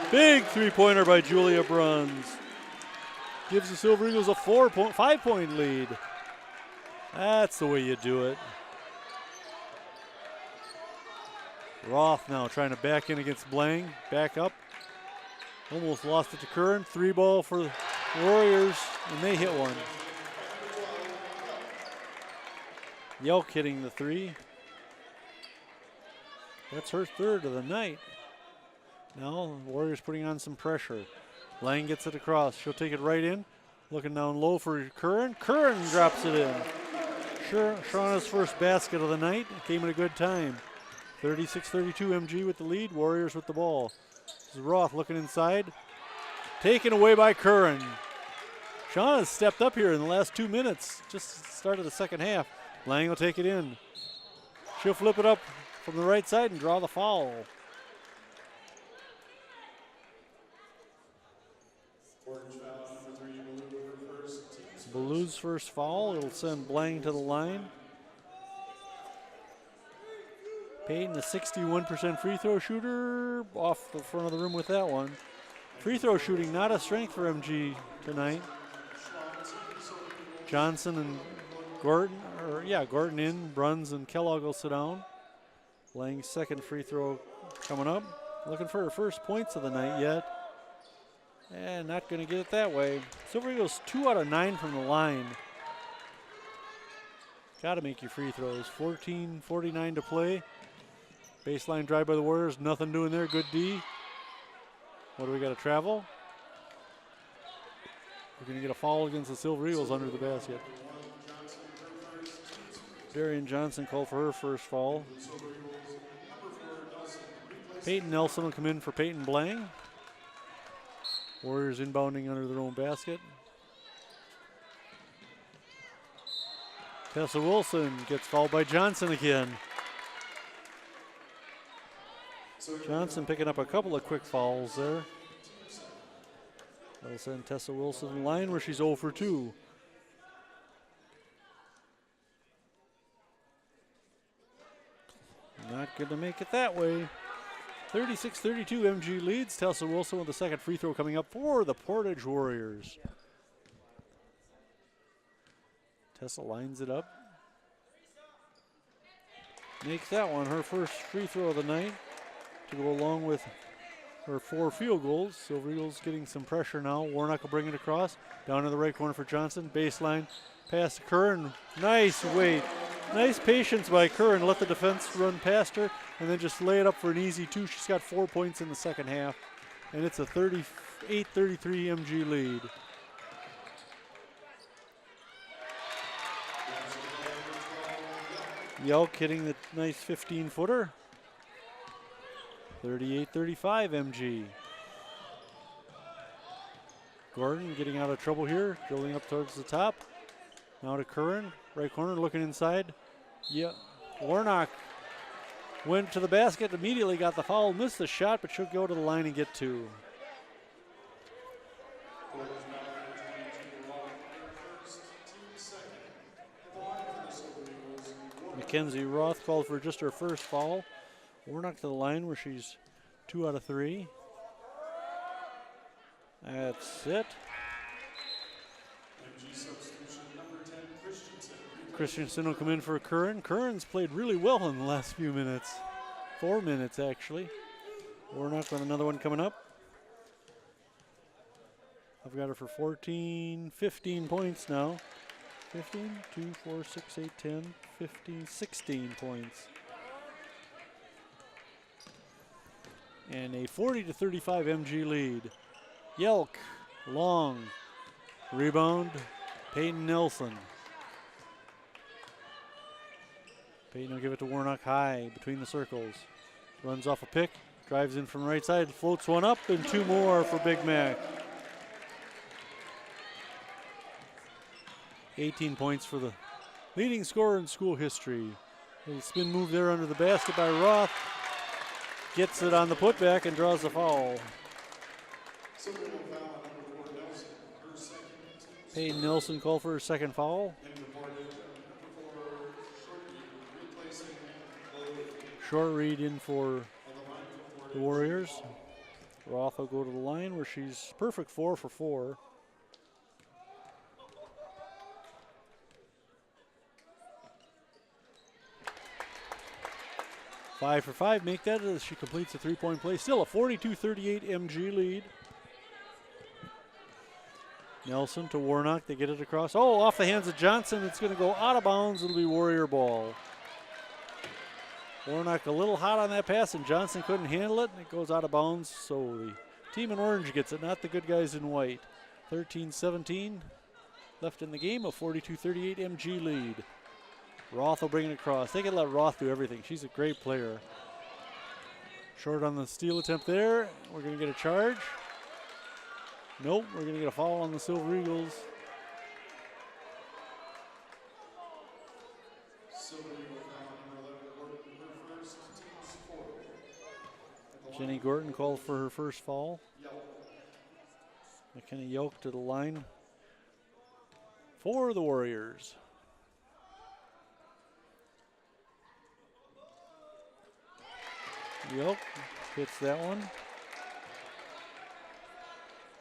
Big three-pointer by Julia Bruns. Gives the Silver Eagles a 5-point lead. That's the way you do it. Roth now trying to back in against Blang. Back up. Almost lost it to Curran. 3-ball for the Warriors, and they hit one. Yelk hitting the three. That's her third of the night. Now the Warriors putting on some pressure. Lang gets it across. She'll take it right in. Looking down low for Curran. Curran drops it in. Shauna's first basket of the night. Came at a good time. 36-32 MG with the lead. Warriors with the ball. This is Roth looking inside. Taken away by Curran. Shauna's stepped up here in the last 2 minutes. Just started the second half. Lang will take it in. She'll flip it up from the right side and draw the foul. Blue's first foul. It'll send Blang to the line. Payton, a 61% free throw shooter, off the front of the rim with that one. Free throw shooting, not a strength for MG tonight. Johnson and Gorton in. Bruns and Kellogg will sit down. Lang's second free throw coming up. Looking for her first points of the night yet. And not going to get it that way. Silver Eagles 2 out of 9 from the line. Got to make your free throws. 14:49 to play. Baseline drive by the Warriors. Nothing doing there. Good D. What do we got to travel? We're going to get a foul against the Silver Eagles under the basket. Darian Johnson called for her first foul. Peyton Nelson will come in for Peyton Blang. Warriors inbounding under their own basket. Tessa Wilson gets fouled by Johnson again. Johnson picking up a couple of quick fouls there. That'll send Tessa Wilson in line where she's 0 for 2. Not going to make it that way. 36-32 MG leads. Tessa Wilson with the second free throw coming up for the Portage Warriors. Tessa lines it up. Makes that one her first free throw of the night to go along with her 4 field goals. Silver Eagles getting some pressure now. Warnock will bring it across. Down to the right corner for Johnson. Baseline. Pass to Curran. Nice weight. Nice patience by Curran. Let the defense run past her and then just lay it up for an easy 2. She's got 4 points in the second half. And it's a 38-33 MG lead. Yelk hitting the nice 15-footer. 38-35 MG. Gordon getting out of trouble here, drilling up towards the top. Now to Curran, right corner, looking inside. Yeah, Warnock went to the basket, immediately got the foul, missed the shot, but she'll go to the line and get 2. Mackenzie Roth called for just her first foul. Warnock to the line where she's 2 out of 3. That's it. Christensen will come in for Curran. Curran's played really well in the last few minutes. 4 minutes, actually. Warnock with another one coming up. I've got her for 14, 15 points now. 15, 2, 4, 6, 8, 10, 15, 16 points. And a 40-35 MG lead. Yelk, long, rebound, Peyton Nelson. Peyton will give it to Warnock high between the circles. Runs off a pick, drives in from the right side, floats one up, and two more for Big Mac. 18 points for the leading scorer in school history. Little spin move there under the basket by Roth. Gets it on the putback and draws the foul. Peyton Nelson called for her second foul. Short read in for the Warriors. Roth will go to the line where she's perfect 4 for 4. Five for 5, make that as she completes a three-point play. Still a 42-38 MG lead. Nelson to Warnock, they get it across. Oh, off the hands of Johnson, it's gonna go out of bounds, it'll be Warrior ball. Warnock a little hot on that pass and Johnson couldn't handle it and it goes out of bounds. So the team in orange gets it, not the good guys in white. 13-17 left in the game, a 42-38 MG lead. Roth will bring it across. They can let Roth do everything. She's a great player. Short on the steal attempt there. We're gonna get a charge. Nope, we're gonna get a foul on the Silver Eagles. Jenny Gorton called for her first foul. McKenna Yoke to the line for the Warriors. Yoke hits that one.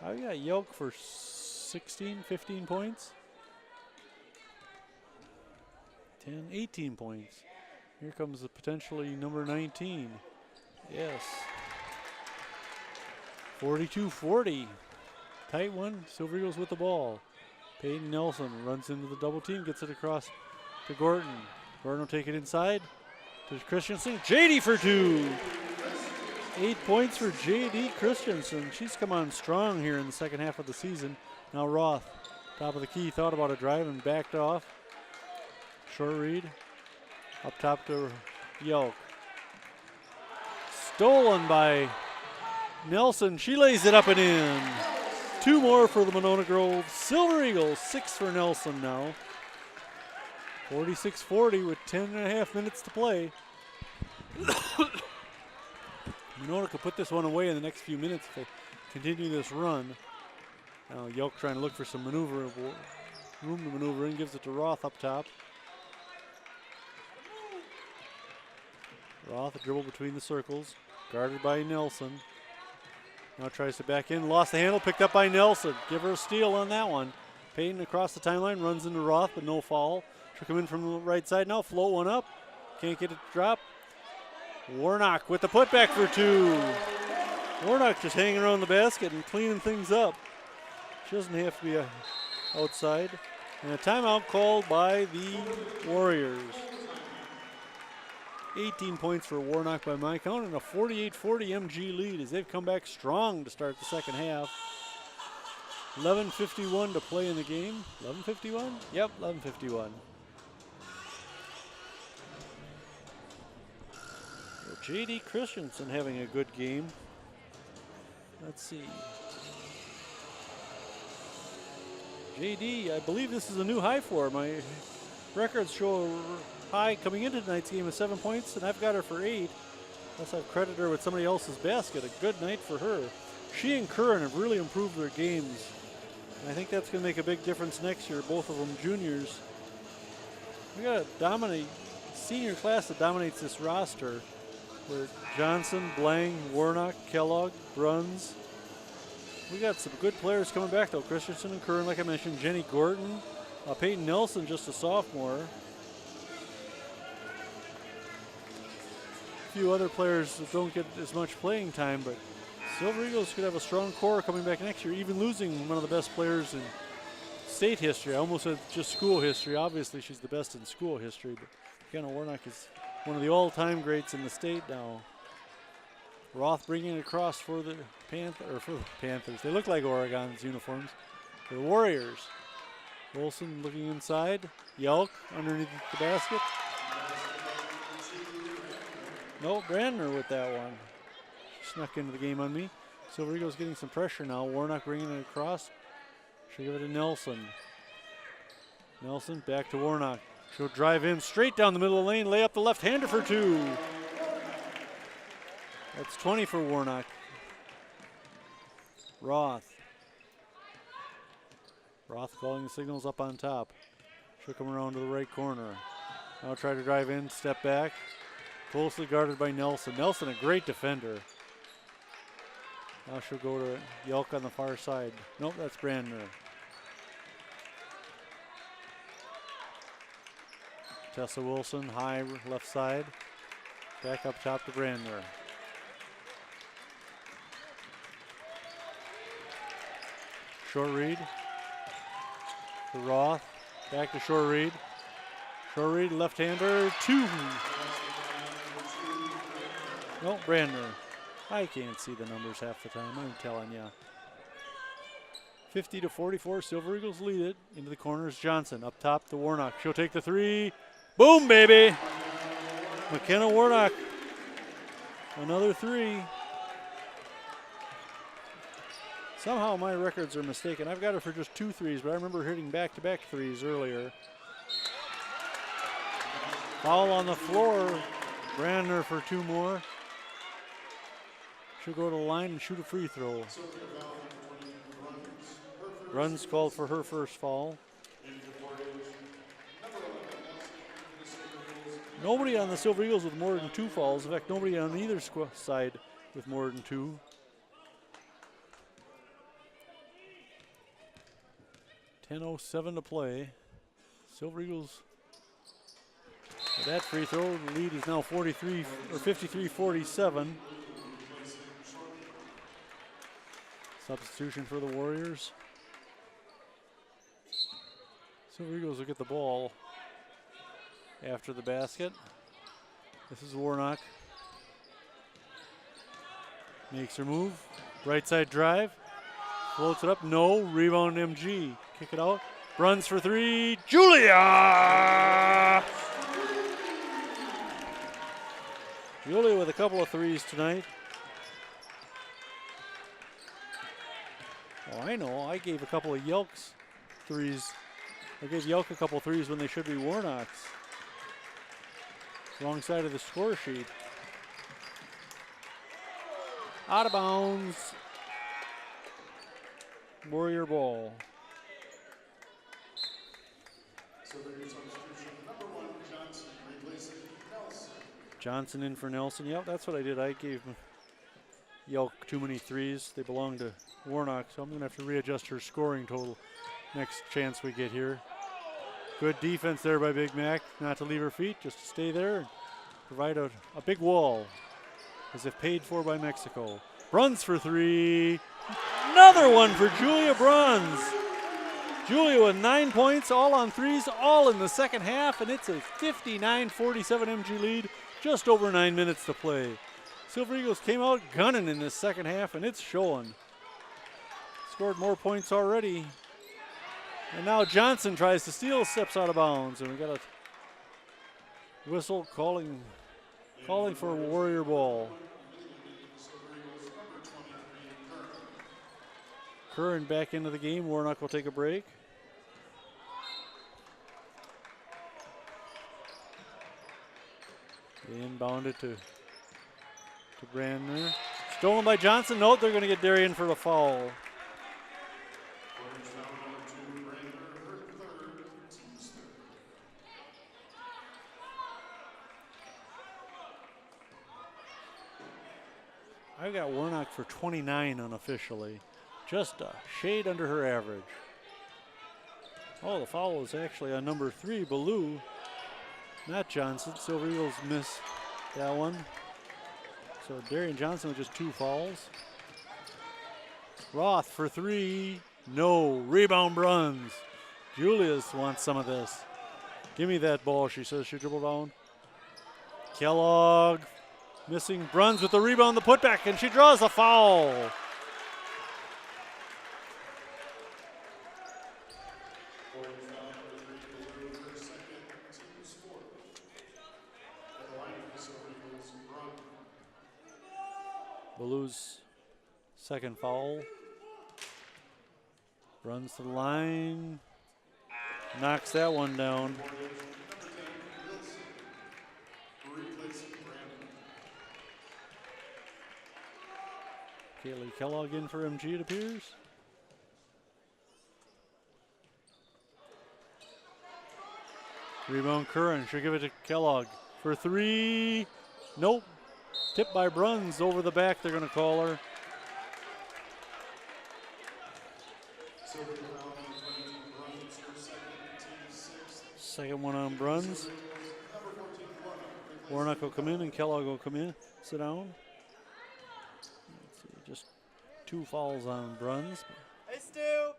I got Yoke for 16, 15 points. 10, 18 points. Here comes the potentially number 19. Yes. 42-40. Tight one. Silver Eagles with the ball. Peyton Nelson runs into the double team, gets it across to Gorton. Gorton will take it inside to Christensen. JD for 2. 8 points for JD Christensen. She's come on strong here in the second half of the season. Now Roth, top of the key, thought about a drive and backed off. Short read. Up top to Yoke. Stolen by Nelson. She lays it up and in. 2 more for the Monona girls. Silver Eagles, 6 for Nelson now. 46-40 with 10.5 minutes to play. Monona could put this one away in the next few minutes if they continue this run. Now Yoke trying to look for some room to maneuver in, gives it to Roth up top. Roth, a dribble between the circles, guarded by Nelson. Now tries to back in, lost the handle, picked up by Nelson. Give her a steal on that one. Payton across the timeline, runs into Roth, but no foul. She'll come in from the right side now, float one up. Can't get it to drop. Warnock with the putback for 2. Warnock just hanging around the basket and cleaning things up. She doesn't have to be outside. And a timeout called by the Warriors. 18 points for Warnock by my count, and a 48-40 MG lead as they've come back strong to start the second half. 11:51 to play in the game. 11:51? Yep, 11:51. J.D. Christensen having a good game. Let's see. J.D., I believe this is a new high for her. My records show a high coming into tonight's game of 7 points, and I've got her for 8. Unless I've credited her with somebody else's basket. A good night for her. She and Curran have really improved their games. And I think that's going to make a big difference next year, both of them juniors. We got a senior class that dominates this roster. With Johnson, Blang, Warnock, Kellogg, Bruns. We got some good players coming back though. Christensen and Curran, like I mentioned. Jenny Gorton. Peyton Nelson, just a sophomore. A few other players that don't get as much playing time, but Silver Eagles could have a strong core coming back next year, even losing one of the best players in state history. I almost said just school history. Obviously, she's the best in school history, but McKenna Warnock is one of the all-time greats in the state now. Roth bringing it across for the Panthers. They look like Oregon's uniforms. For the Warriors. Wilson looking inside. Yelk underneath the basket. No, Brandner with that one. Snuck into the game on me. Silver Eagles getting some pressure now. Warnock bringing it across. She'll give it to Nelson. Nelson back to Warnock. She'll drive in straight down the middle of the lane, lay up the left-hander for 2. That's 20 for Warnock. Roth calling the signals up on top. She'll come around to the right corner. Now try to drive in, step back. Closely guarded by Nelson. Nelson, a great defender. Now she'll go to Yelk on the far side. Nope, that's Brandner. Tessa Wilson, high left side. Back up top to Brandner. Short read to Roth. Back to short read. Short read, left-hander, 2. No, Brandner. I can't see the numbers half the time, I'm telling ya. 50-44, Silver Eagles lead it. Into the corners, Johnson. Up top to Warnock. She'll take the 3. Boom, baby! McKenna Warnock. Another 3. Somehow my records are mistaken. I've got her for just 2 threes, but I remember hitting back-to-back 3s earlier. Foul on the floor. Brandner for 2 more. She'll go to the line and shoot a free throw. Runs called for her first foul. Nobody on the Silver Eagles with more than 2 fouls. In fact, nobody on either side with more than 2. .07 to play. Silver Eagles with that free throw. The lead is now 53-47. Substitution for the Warriors. Silver Eagles will get the ball after the basket. This is Warnock. Makes her move. Right side drive. Floats it up. No. Rebound MG. Kick it out. Runs for 3. Julia! Julia with a couple of 3s tonight. Oh, I know. I gave a couple of Yelks 3s. I gave Yelk a couple of 3s when they should be Warnock's. Wrong side of the score sheet. Out of bounds. Warrior ball. Johnson in for Nelson. Yep, that's what I did. I gave Yelk too many 3s. They belong to Warnock, so I'm going to have to readjust her scoring total next chance we get here. Good defense there by Big Mac. Not to leave her feet, just to stay there and provide a big wall as if paid for by Mexico. Bruns for 3. Another one for Julia Bruns. Julia with 9 points, all on 3s, all in the second half, and it's a 59-47 MG lead. Just over 9 minutes to play. Silver Eagles came out gunning in this second half, and it's showing. Scored more points already. And now Johnson tries to steal, steps out of bounds, and we got a whistle calling for a Warrior ball. Curran back into the game. Warnock will take a break. They inbound it to Brandner. Stolen by Johnson. Note they're going to get Darian for the foul. I've got Warnock for 29 unofficially. Just a shade under her average. Oh, the foul is actually on number 3, Ballou, not Johnson. Silver Eagles miss that one. So Darian Johnson with just 2 fouls. Roth for three. No. Rebound Bruns. Julius wants some of this. Give me that ball, she says. She dribbled down. Kellogg missing. Bruns with the rebound, the putback, and she draws a foul. Blues second foul. Runs to the line. Knocks that one down. Kaylee Kellogg in for MG, it appears. Rebound Curran. She'll give it to Kellogg for three. Nope. Tipped by Bruns over the back, they're going to call her. Second one on Bruns. Warnock will come in and Kellogg will come in. Sit down. Let's see, just 2 fouls on Bruns. Hey, Stu.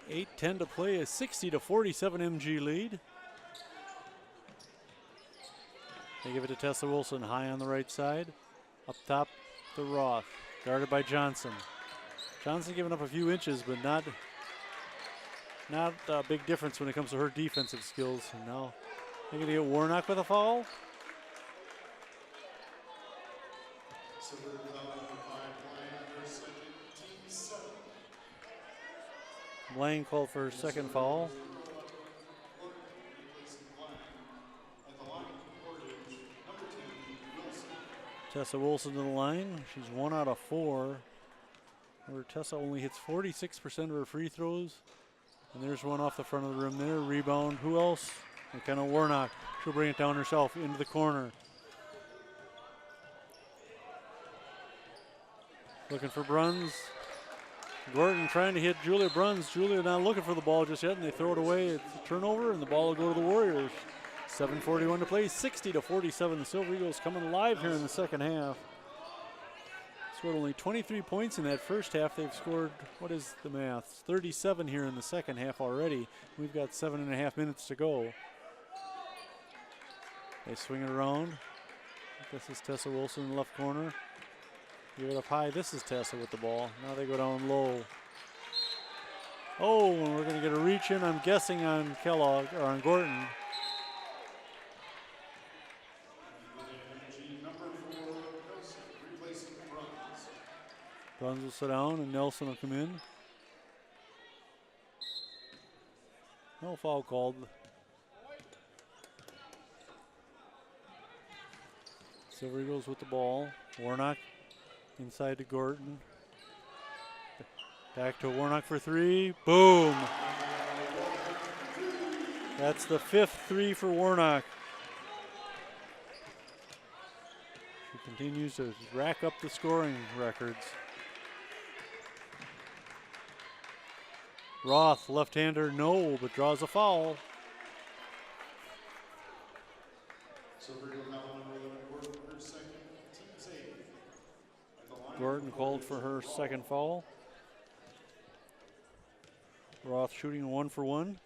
8:10 to play, a 60-47 MG lead. They give it to Tessa Wilson, high on the right side. Up top to Roth, guarded by Johnson. Johnson giving up a few inches, but not a big difference when it comes to her defensive skills. And now they're going to get Warnock with a foul. Lang called for her second foul. Tessa Wilson to the line. She's 1 out of 4. Where Tessa only hits 46% of her free throws. And there's one off the front of the rim there. Rebound. Who else? McKenna Warnock. She'll bring it down herself into the corner. Looking for Bruns. Gordon trying to hit Julia Bruns. Julia not looking for the ball just yet, and they throw it away. It's a turnover, and the ball will go to the Warriors. 7:41 to play, 60-47. The Silver Eagles coming alive here in the second half. Scored only 23 points in that first half. They've scored, what is the math? 37 here in the second half already. We've got 7.5 minutes to go. They swing it around. This is Tessa Wilson in the left corner. Give it up high. This is Tessa with the ball. Now they go down low. Oh, and we're going to get a reach in, I'm guessing, on Kellogg, or on Gorton. Bruns will sit down and Nelson will come in. No foul called. Silver Eagles with the ball. Warnock inside to Gorton. Back to Warnock for three. Boom. That's the 5th three for Warnock. She continues to rack up the scoring records. Roth, left-hander, no, but draws a foul. Gordon called for her second foul. Roth shooting 1 for 1.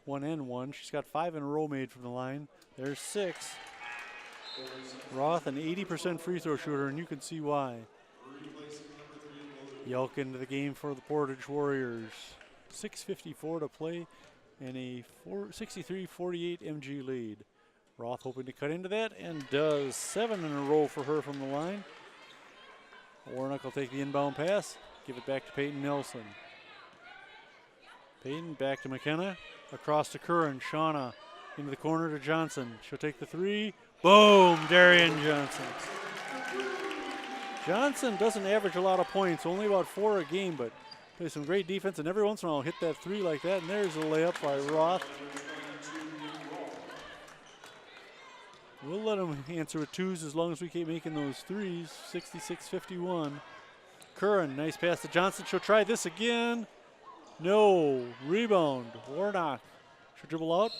1 and 1. She's got 5 in a row made from the line. There's 6. Roth, an 80% free throw shooter, and you can see why. Yelk into the game for the Portage Warriors. 6:54 to play and a 63-48 MG lead. Roth hoping to cut into that and does. 7 in a row for her from the line. Warnock will take the inbound pass, give it back to Peyton Nelson. Peyton back to McKenna, across to Curran. Shauna into the corner to Johnson. She'll take the three. Boom, Darian Johnson. Johnson doesn't average a lot of points, only about 4 a game, but plays some great defense, and every once in a while hit that three like that, and there's a layup by Roth. We'll let him answer with 2s as long as we keep making those 3s. 66-51. Curran, nice pass to Johnson. She'll try this again. No. Rebound. Warnock. She'll dribble out.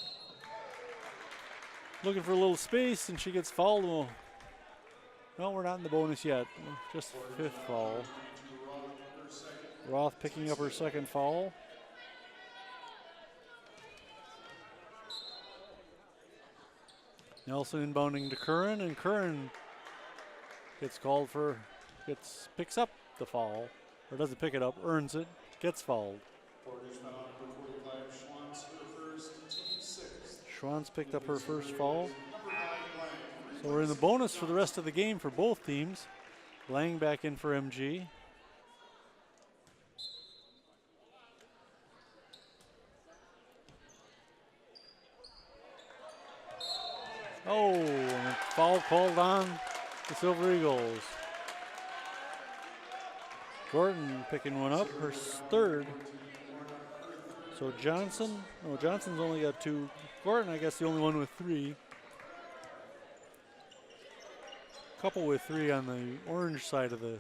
Looking for a little space, and she gets fouled. No, we're not in the bonus yet. Just fifth foul. Roth picking up her second foul. Nelson inbounding to Curran, and Curran picks up the foul, or doesn't pick it up, earns it, gets fouled. Schwann's picked up her first foul. So we're in the bonus for the rest of the game for both teams. Lang back in for MG. Oh, and foul called on the Silver Eagles. Gordon picking one up, her third. So Johnson's only got 2. Gordon, I guess, the only one with 3. Couple with 3 on the orange side of the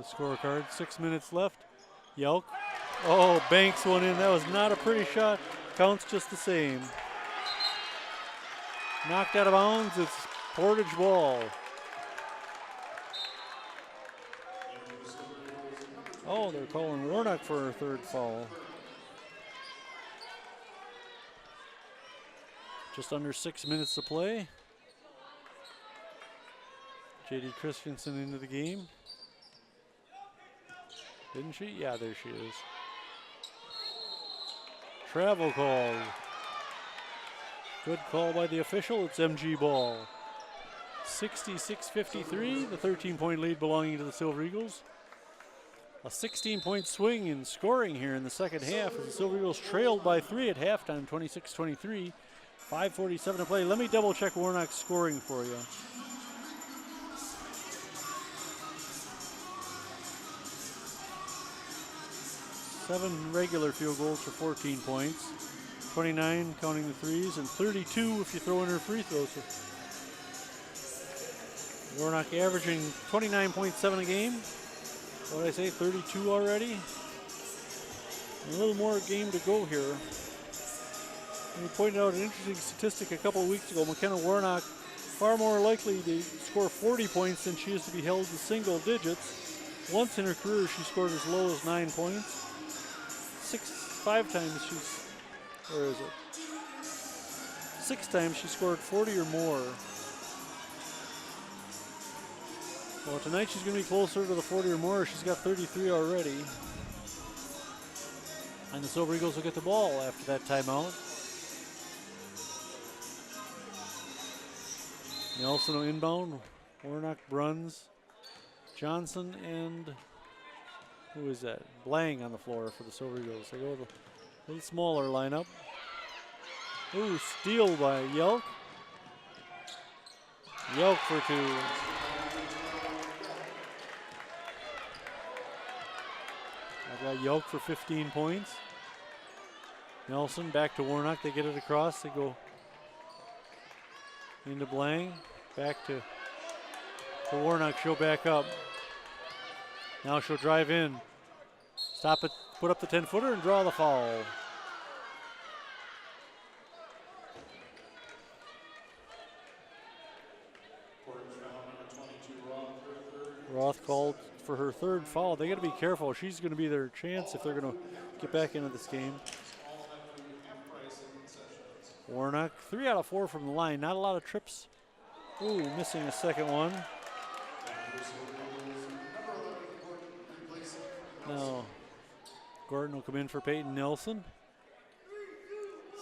scorecard. 6 minutes left. Yelk. Oh, banks one in. That was not a pretty shot. Counts just the same. Knocked out of bounds. It's Portage ball. Oh, they're calling Warnock for her third foul. Just under 6 minutes to play. J.D. Christensen into the game. Didn't she? Yeah, there she is. Travel called. Good call by the official. It's MG ball. 66-53, the 13-point lead belonging to the Silver Eagles. A 16-point swing in scoring here in the second half as the Silver Eagles trailed by 3 at halftime, 26-23. 5:47 to play. Let me double check Warnock's scoring for you. Seven regular field goals for 14 points. 29 counting the threes, and 32 if you throw in her free throws. Warnock averaging 29.7 a game. What did I say, 32 already? A little more game to go here. And we pointed out an interesting statistic a couple of weeks ago. McKenna Warnock far more likely to score 40 points than she is to be held to single digits. Once in her career, she scored as low as 9 points. 5 times she's, where is it? 6 times she scored 40 or more. Well, tonight she's going to be closer to the 40 or more. She's got 33 already. And the Silver Eagles will get the ball after that timeout. Nelson will inbound. Warnock, Bruns, Johnson, and who is that? Blang on the floor for the Silver Eagles. They go with a little smaller lineup. Ooh, steal by Yelk. Yelk for 2. I've got Yelk for 15 points. Nelson back to Warnock. They get it across. They go into Blang. Back to Warnock. She'll back up. Now she'll drive in. Stop it. Put up the 10-footer and draw the foul. Roth called for her third foul. They got to be careful. She's going to be their chance if they're going to get back into this game. Warnock, 3 out of 4 from the line. Not a lot of trips. Ooh, missing a second one. Now, Gordon will come in for Peyton Nelson.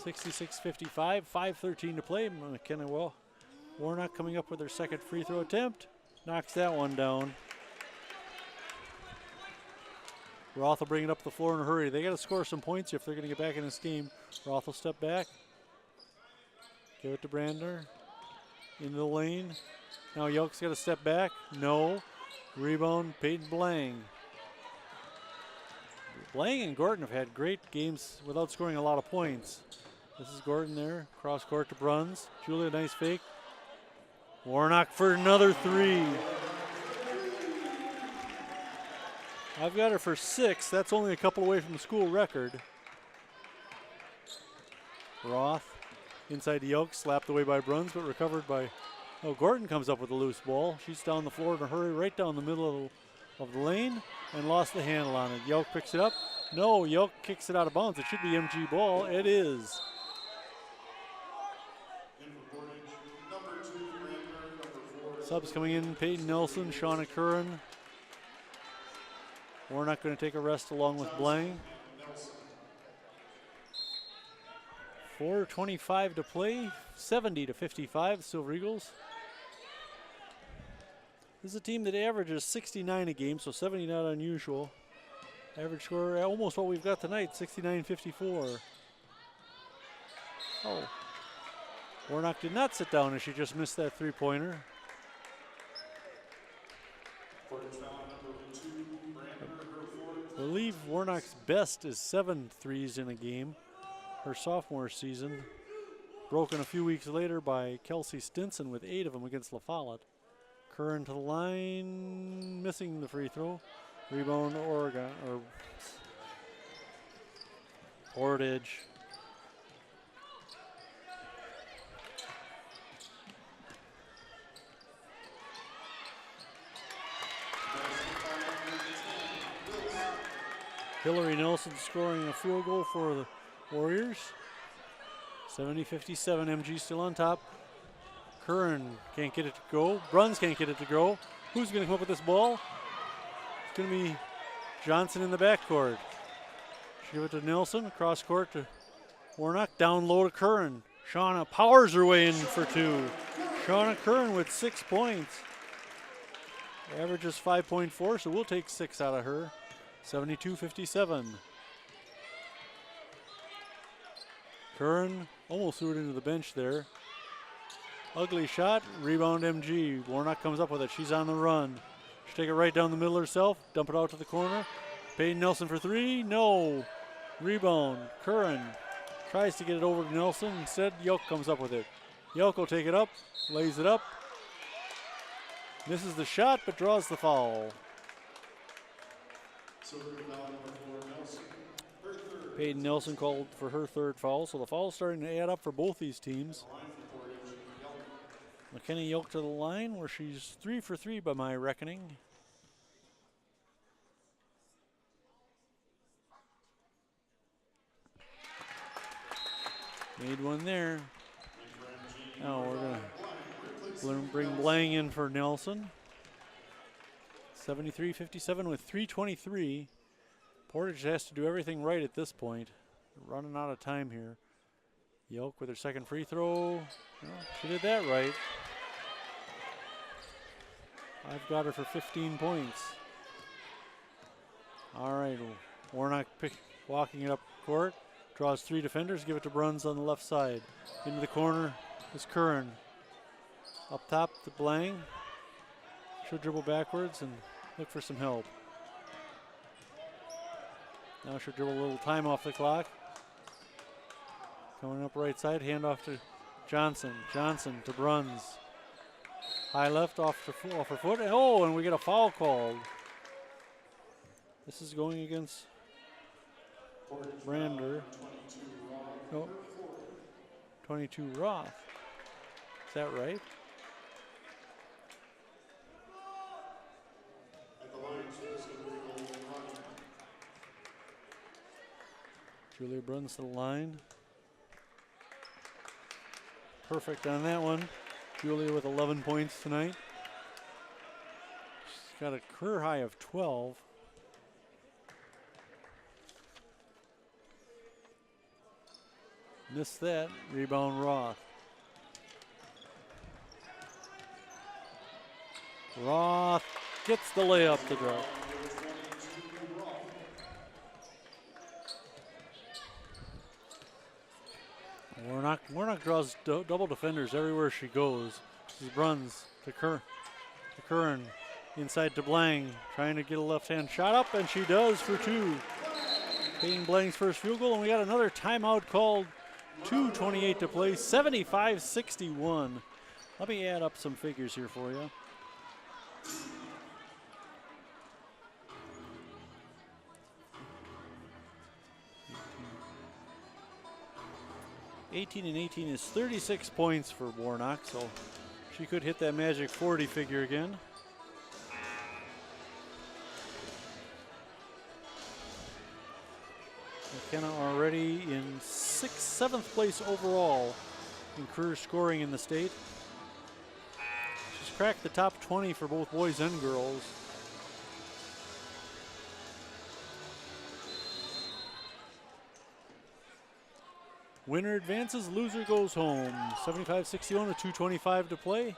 66-55, 5:13 to play. McKenna Warnock coming up with her second free throw attempt. Knocks that one down. Roth will bring it up the floor in a hurry. They got to score some points if they're going to get back in this game. Roth will step back. Give it to Brandner. Into the lane. Now Yelk's got to step back. No. Rebound, Peyton Blang. Blang and Gordon have had great games without scoring a lot of points. This is Gordon there. Cross court to Bruns. Julia, nice fake. Warnock for another 3. I've got her for 6. That's only a couple away from the school record. Roth inside the Yelk, slapped away by Bruns, but recovered by Oh, Gordon comes up with a loose ball. She's down the floor in a hurry, right down the middle of the lane, and lost the handle on it. Yelk picks it up. No, Yelk kicks it out of bounds. It should be MG ball. It is. Subs coming in, Peyton Nelson, Shauna Curran. We're not going to take a rest along with Blang. 4:25 to play, 70-55, Silver Eagles. This is a team that averages 69 a game, so 70 not unusual. Average score, almost what we've got tonight, 69-54. Oh, Warnock did not sit down as she just missed that three-pointer. I believe Warnock's best is 7 threes in a game, her sophomore season. Broken a few weeks later by Kelsey Stinson with 8 of them against La Follette. Curran to the line, missing the free throw. Rebound Oregon, or Portage. Hillary Nelson scoring a field goal for the Warriors. 70-57, MG still on top. Curran can't get it to go. Bruns can't get it to go. Who's going to come up with this ball? It's going to be Johnson in the backcourt. She give it to Nelson, cross court to Warnock, down low to Curran. Shauna powers her way in for 2. Shauna Curran with 6 points. Averages 5.4, so we'll take 6 out of her. 72-57. Curran almost threw it into the bench there. Ugly shot, rebound MG. Warnock comes up with it, she's on the run. She'll take it right down the middle herself, dump it out to the corner. Peyton Nelson for 3, no. Rebound, Curran tries to get it over to Nelson. Instead, Yelk comes up with it. Yelk will take it up, lays it up. Misses the shot, but draws the foul. Peyton Nelson called for her 3rd foul, so the foul's starting to add up for both these teams. McKenna Yelk to the line, where she's 3 for 3 by my reckoning. Made one there. Now we're going to bring Blang in for Nelson. 73-57 with 3:23. Portage has to do everything right at this point. We're running out of time here. Yelk with her 2nd free throw. Well, she did that right. I've got her for 15 points. All right, Warnock walking it up court. Draws 3 defenders, give it to Bruns on the left side. Into the corner is Curran. Up top to Blang. She'll dribble backwards and look for some help. Now she'll dribble a little time off the clock. Coming up right side, hand off to Johnson. Johnson to Bruns. High left off her foot. Oh, and we get a foul called. This is going against Brander. No, 22 Roth. Is that right? Julia Bruns to the line. Perfect on that one. Julia with 11 points tonight. She's got a career high of 12. Missed that. Rebound Roth. Roth gets the layup to drop. Warnock draws double defenders everywhere she goes. She runs to Curran, inside to Blang, trying to get a left-hand shot up, and she does for 2. Peyton Blang's first field goal, and we got another timeout called. 2:28 to play, 75-61. Let me add up some figures here for you. 18 and 18 is 36 points for Warnock, so She could hit that magic 40 figure again. McKenna already in 7th place overall in career scoring in the state. She's cracked the top 20 for both boys and girls. Winner advances, loser goes home. 75-61 with 2:25 to play.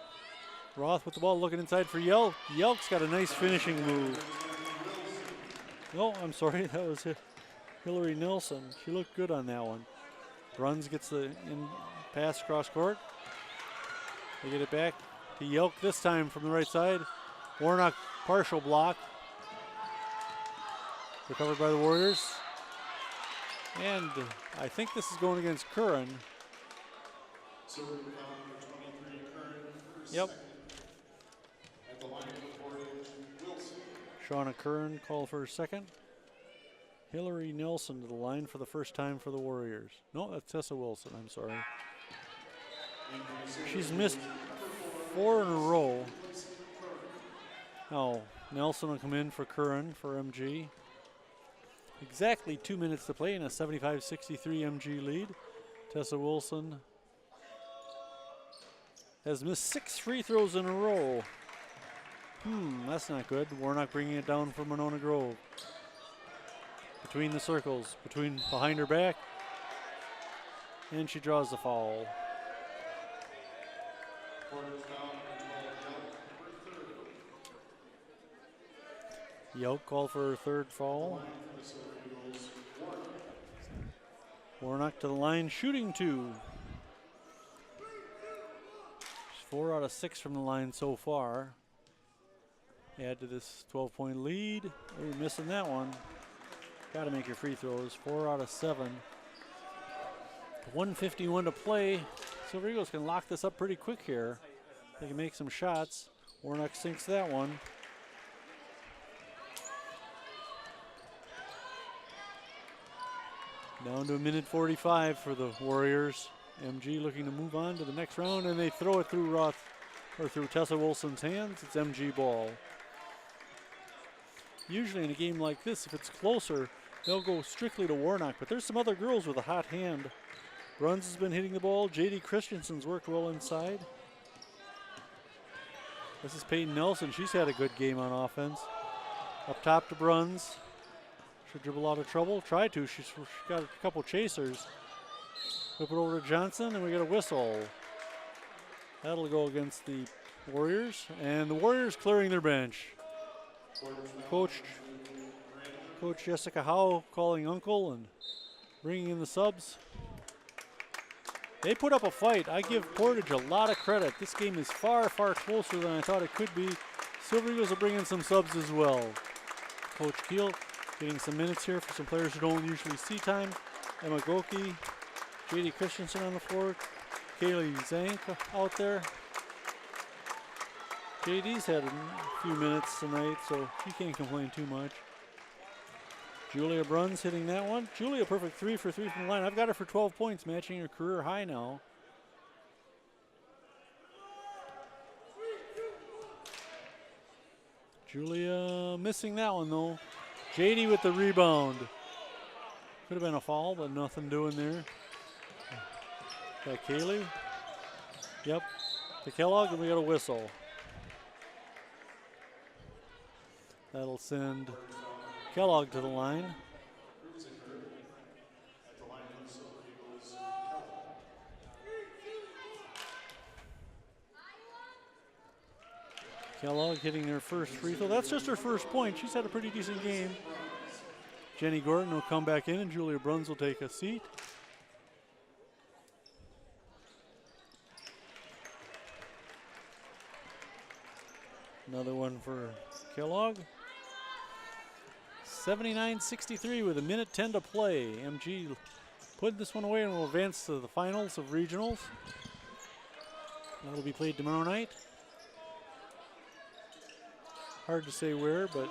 Roth with the ball looking inside for Yelk. Yelk's got a nice finishing move. No, I'm sorry, that was Hillary Nelson. She looked good on that one. Bruns gets the pass cross court. They get it back to Yelk this time from the right side. Warnock partial block. Recovered by the Warriors. And I think this is going against Curran. Yep. Shauna Curran called for a second. Hillary Nelson to the line for the first time for the Warriors. No, that's Tessa Wilson, I'm sorry. She's missed 4 in a row. Now, Nelson will come in for Curran for MG. Exactly 2 minutes to play in a 75-63 MG lead. Tessa Wilson has missed 6 free throws in a row. That's not good. Warnock bringing it down for Monona Grove. Between the circles, behind her back, and she draws the foul. Yelk called for her 3rd foul. Warnock to the line, shooting 2. She's 4 out of 6 from the line so far. Add to this 12-point lead. We're missing that one. Got to make your free throws. 4 out of 7. 1:51 to play. Silver Eagles can lock this up pretty quick here. They can make some shots. Warnock sinks that one. Down to 1:45 for the Warriors. MG looking to move on to the next round, and they throw it through through Tessa Wilson's hands. It's MG ball. Usually in a game like this, if it's closer, they'll go strictly to Warnock, but there's some other girls with a hot hand. Bruns has been hitting the ball. J.D. Christensen's worked well inside. This is Peyton Nelson. She's had a good game on offense. Up top to Bruns. Should dribble out of trouble. Try to. She's got a couple chasers. Flip it over to Johnson, and we get a whistle. That'll go against the Warriors. And the Warriors clearing their bench. Coach Jessica Howe calling uncle and bringing in the subs. They put up a fight. I give Portage a lot of credit. This game is far, far closer than I thought it could be. Silver Eagles will bring in some subs as well. Coach Keel getting some minutes here for some players who don't usually see time. Emma Goki, J.D. Christensen on the floor, Kaylee Zank out there. JD's had a few minutes tonight, so she can't complain too much. Julia Bruns hitting that one. Julia, perfect 3 for 3 from the line. I've got her for 12 points, matching her career high now. Julia missing that one, though. JD with the rebound. Could have been a foul, but nothing doing there. Got Kaylee. Yep. To Kellogg, and we got a whistle. That'll send Kellogg to the line. Kellogg hitting their first free throw. That's just her first point. She's had a pretty decent game. Jenny Gordon will come back in, and Julia Bruns will take a seat. Another one for Kellogg. 79-63 with 1:10 to play. MG put this one away and will advance to the finals of regionals. That'll be played tomorrow night. Hard to say where, but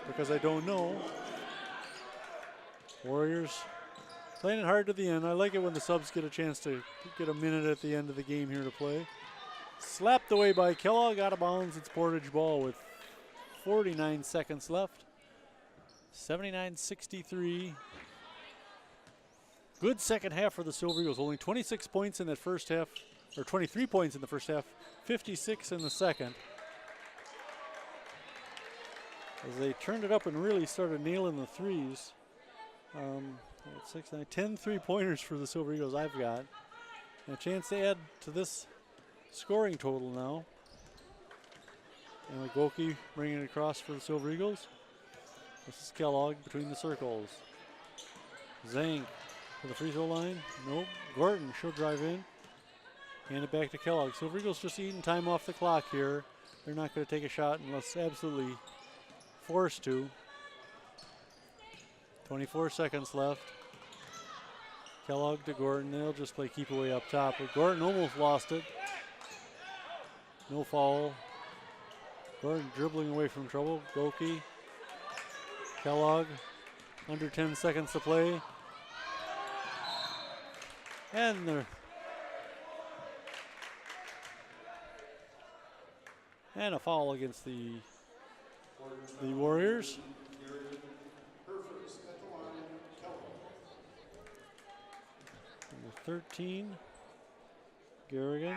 because I don't know. Warriors playing it hard to the end. I like it when the subs get a chance to get a minute at the end of the game here to play. Slapped away by Kellogg, out of bounds. It's Portage ball with 49 seconds left. 79-63. Good second half for the Silver Eagles. Only 26 points in that first half, or 23 points in the first half, 56 in the second. As they turned it up and really started nailing the threes. 6, 9, 10 three-pointers for the Silver Eagles I've got. And a chance to add to this scoring total now. And Goki bringing it across for the Silver Eagles. This is Kellogg between the circles. Zhang for the free throw line. Nope. Gorton, she'll drive in. Hand it back to Kellogg. Silver Eagles just eating time off the clock here. They're not going to take a shot unless absolutely forced to. 24 seconds left. Kellogg to Gorton. They'll just play keep away up top. But Gorton almost lost it. No foul. Gorton dribbling away from trouble. Goki. Kellogg. Under 10 seconds to play. And a foul against the Warriors. Number 13, Garrigan.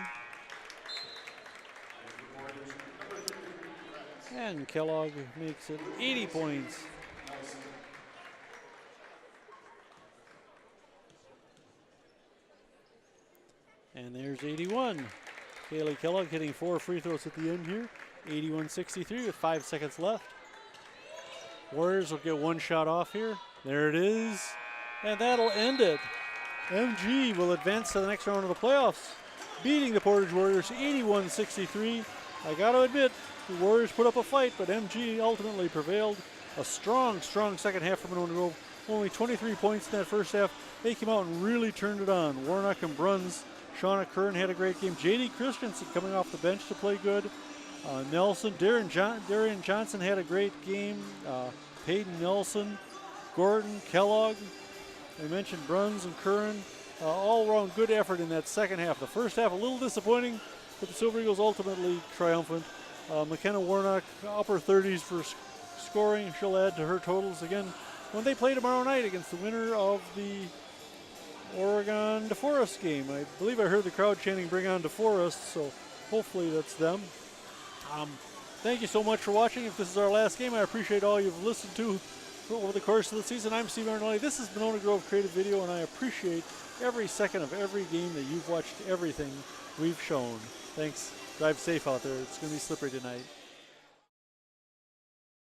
And Kellogg makes it 80 points. And there's 81. Kaylee Kellogg hitting 4 free throws at the end here. 81-63 with 5 seconds left. Warriors will get one shot off here. There it is. And that'll end it. MG will advance to the next round of the playoffs, beating the Portage Warriors 81-63. I got to admit, the Warriors put up a fight, but MG ultimately prevailed. A strong second half from Monona Grove. Only 23 points in that first half. They came out and really turned it on. Warnock and Bruns. Shauna Curran had a great game. J.D. Christensen coming off the bench to play good. Nelson, Darian Johnson had a great game. Peyton Nelson, Gordon, Kellogg. I mentioned Bruns and Curran. All around good effort in that second half. The first half a little disappointing, but the Silver Eagles ultimately triumphant. McKenna Warnock, upper 30s for scoring. She'll add to her totals again when they play tomorrow night against the winner of the Oregon DeForest game. I believe I heard the crowd chanting, "Bring on DeForest," so hopefully that's them. Thank you so much for watching. If this is our last game, I appreciate all you've listened to over the course of the season. I'm Steve Martinelli. This is Monona Grove Creative Video, and I appreciate every second of every game that you've watched, everything we've shown. Thanks. Drive safe out there. It's going to be slippery tonight.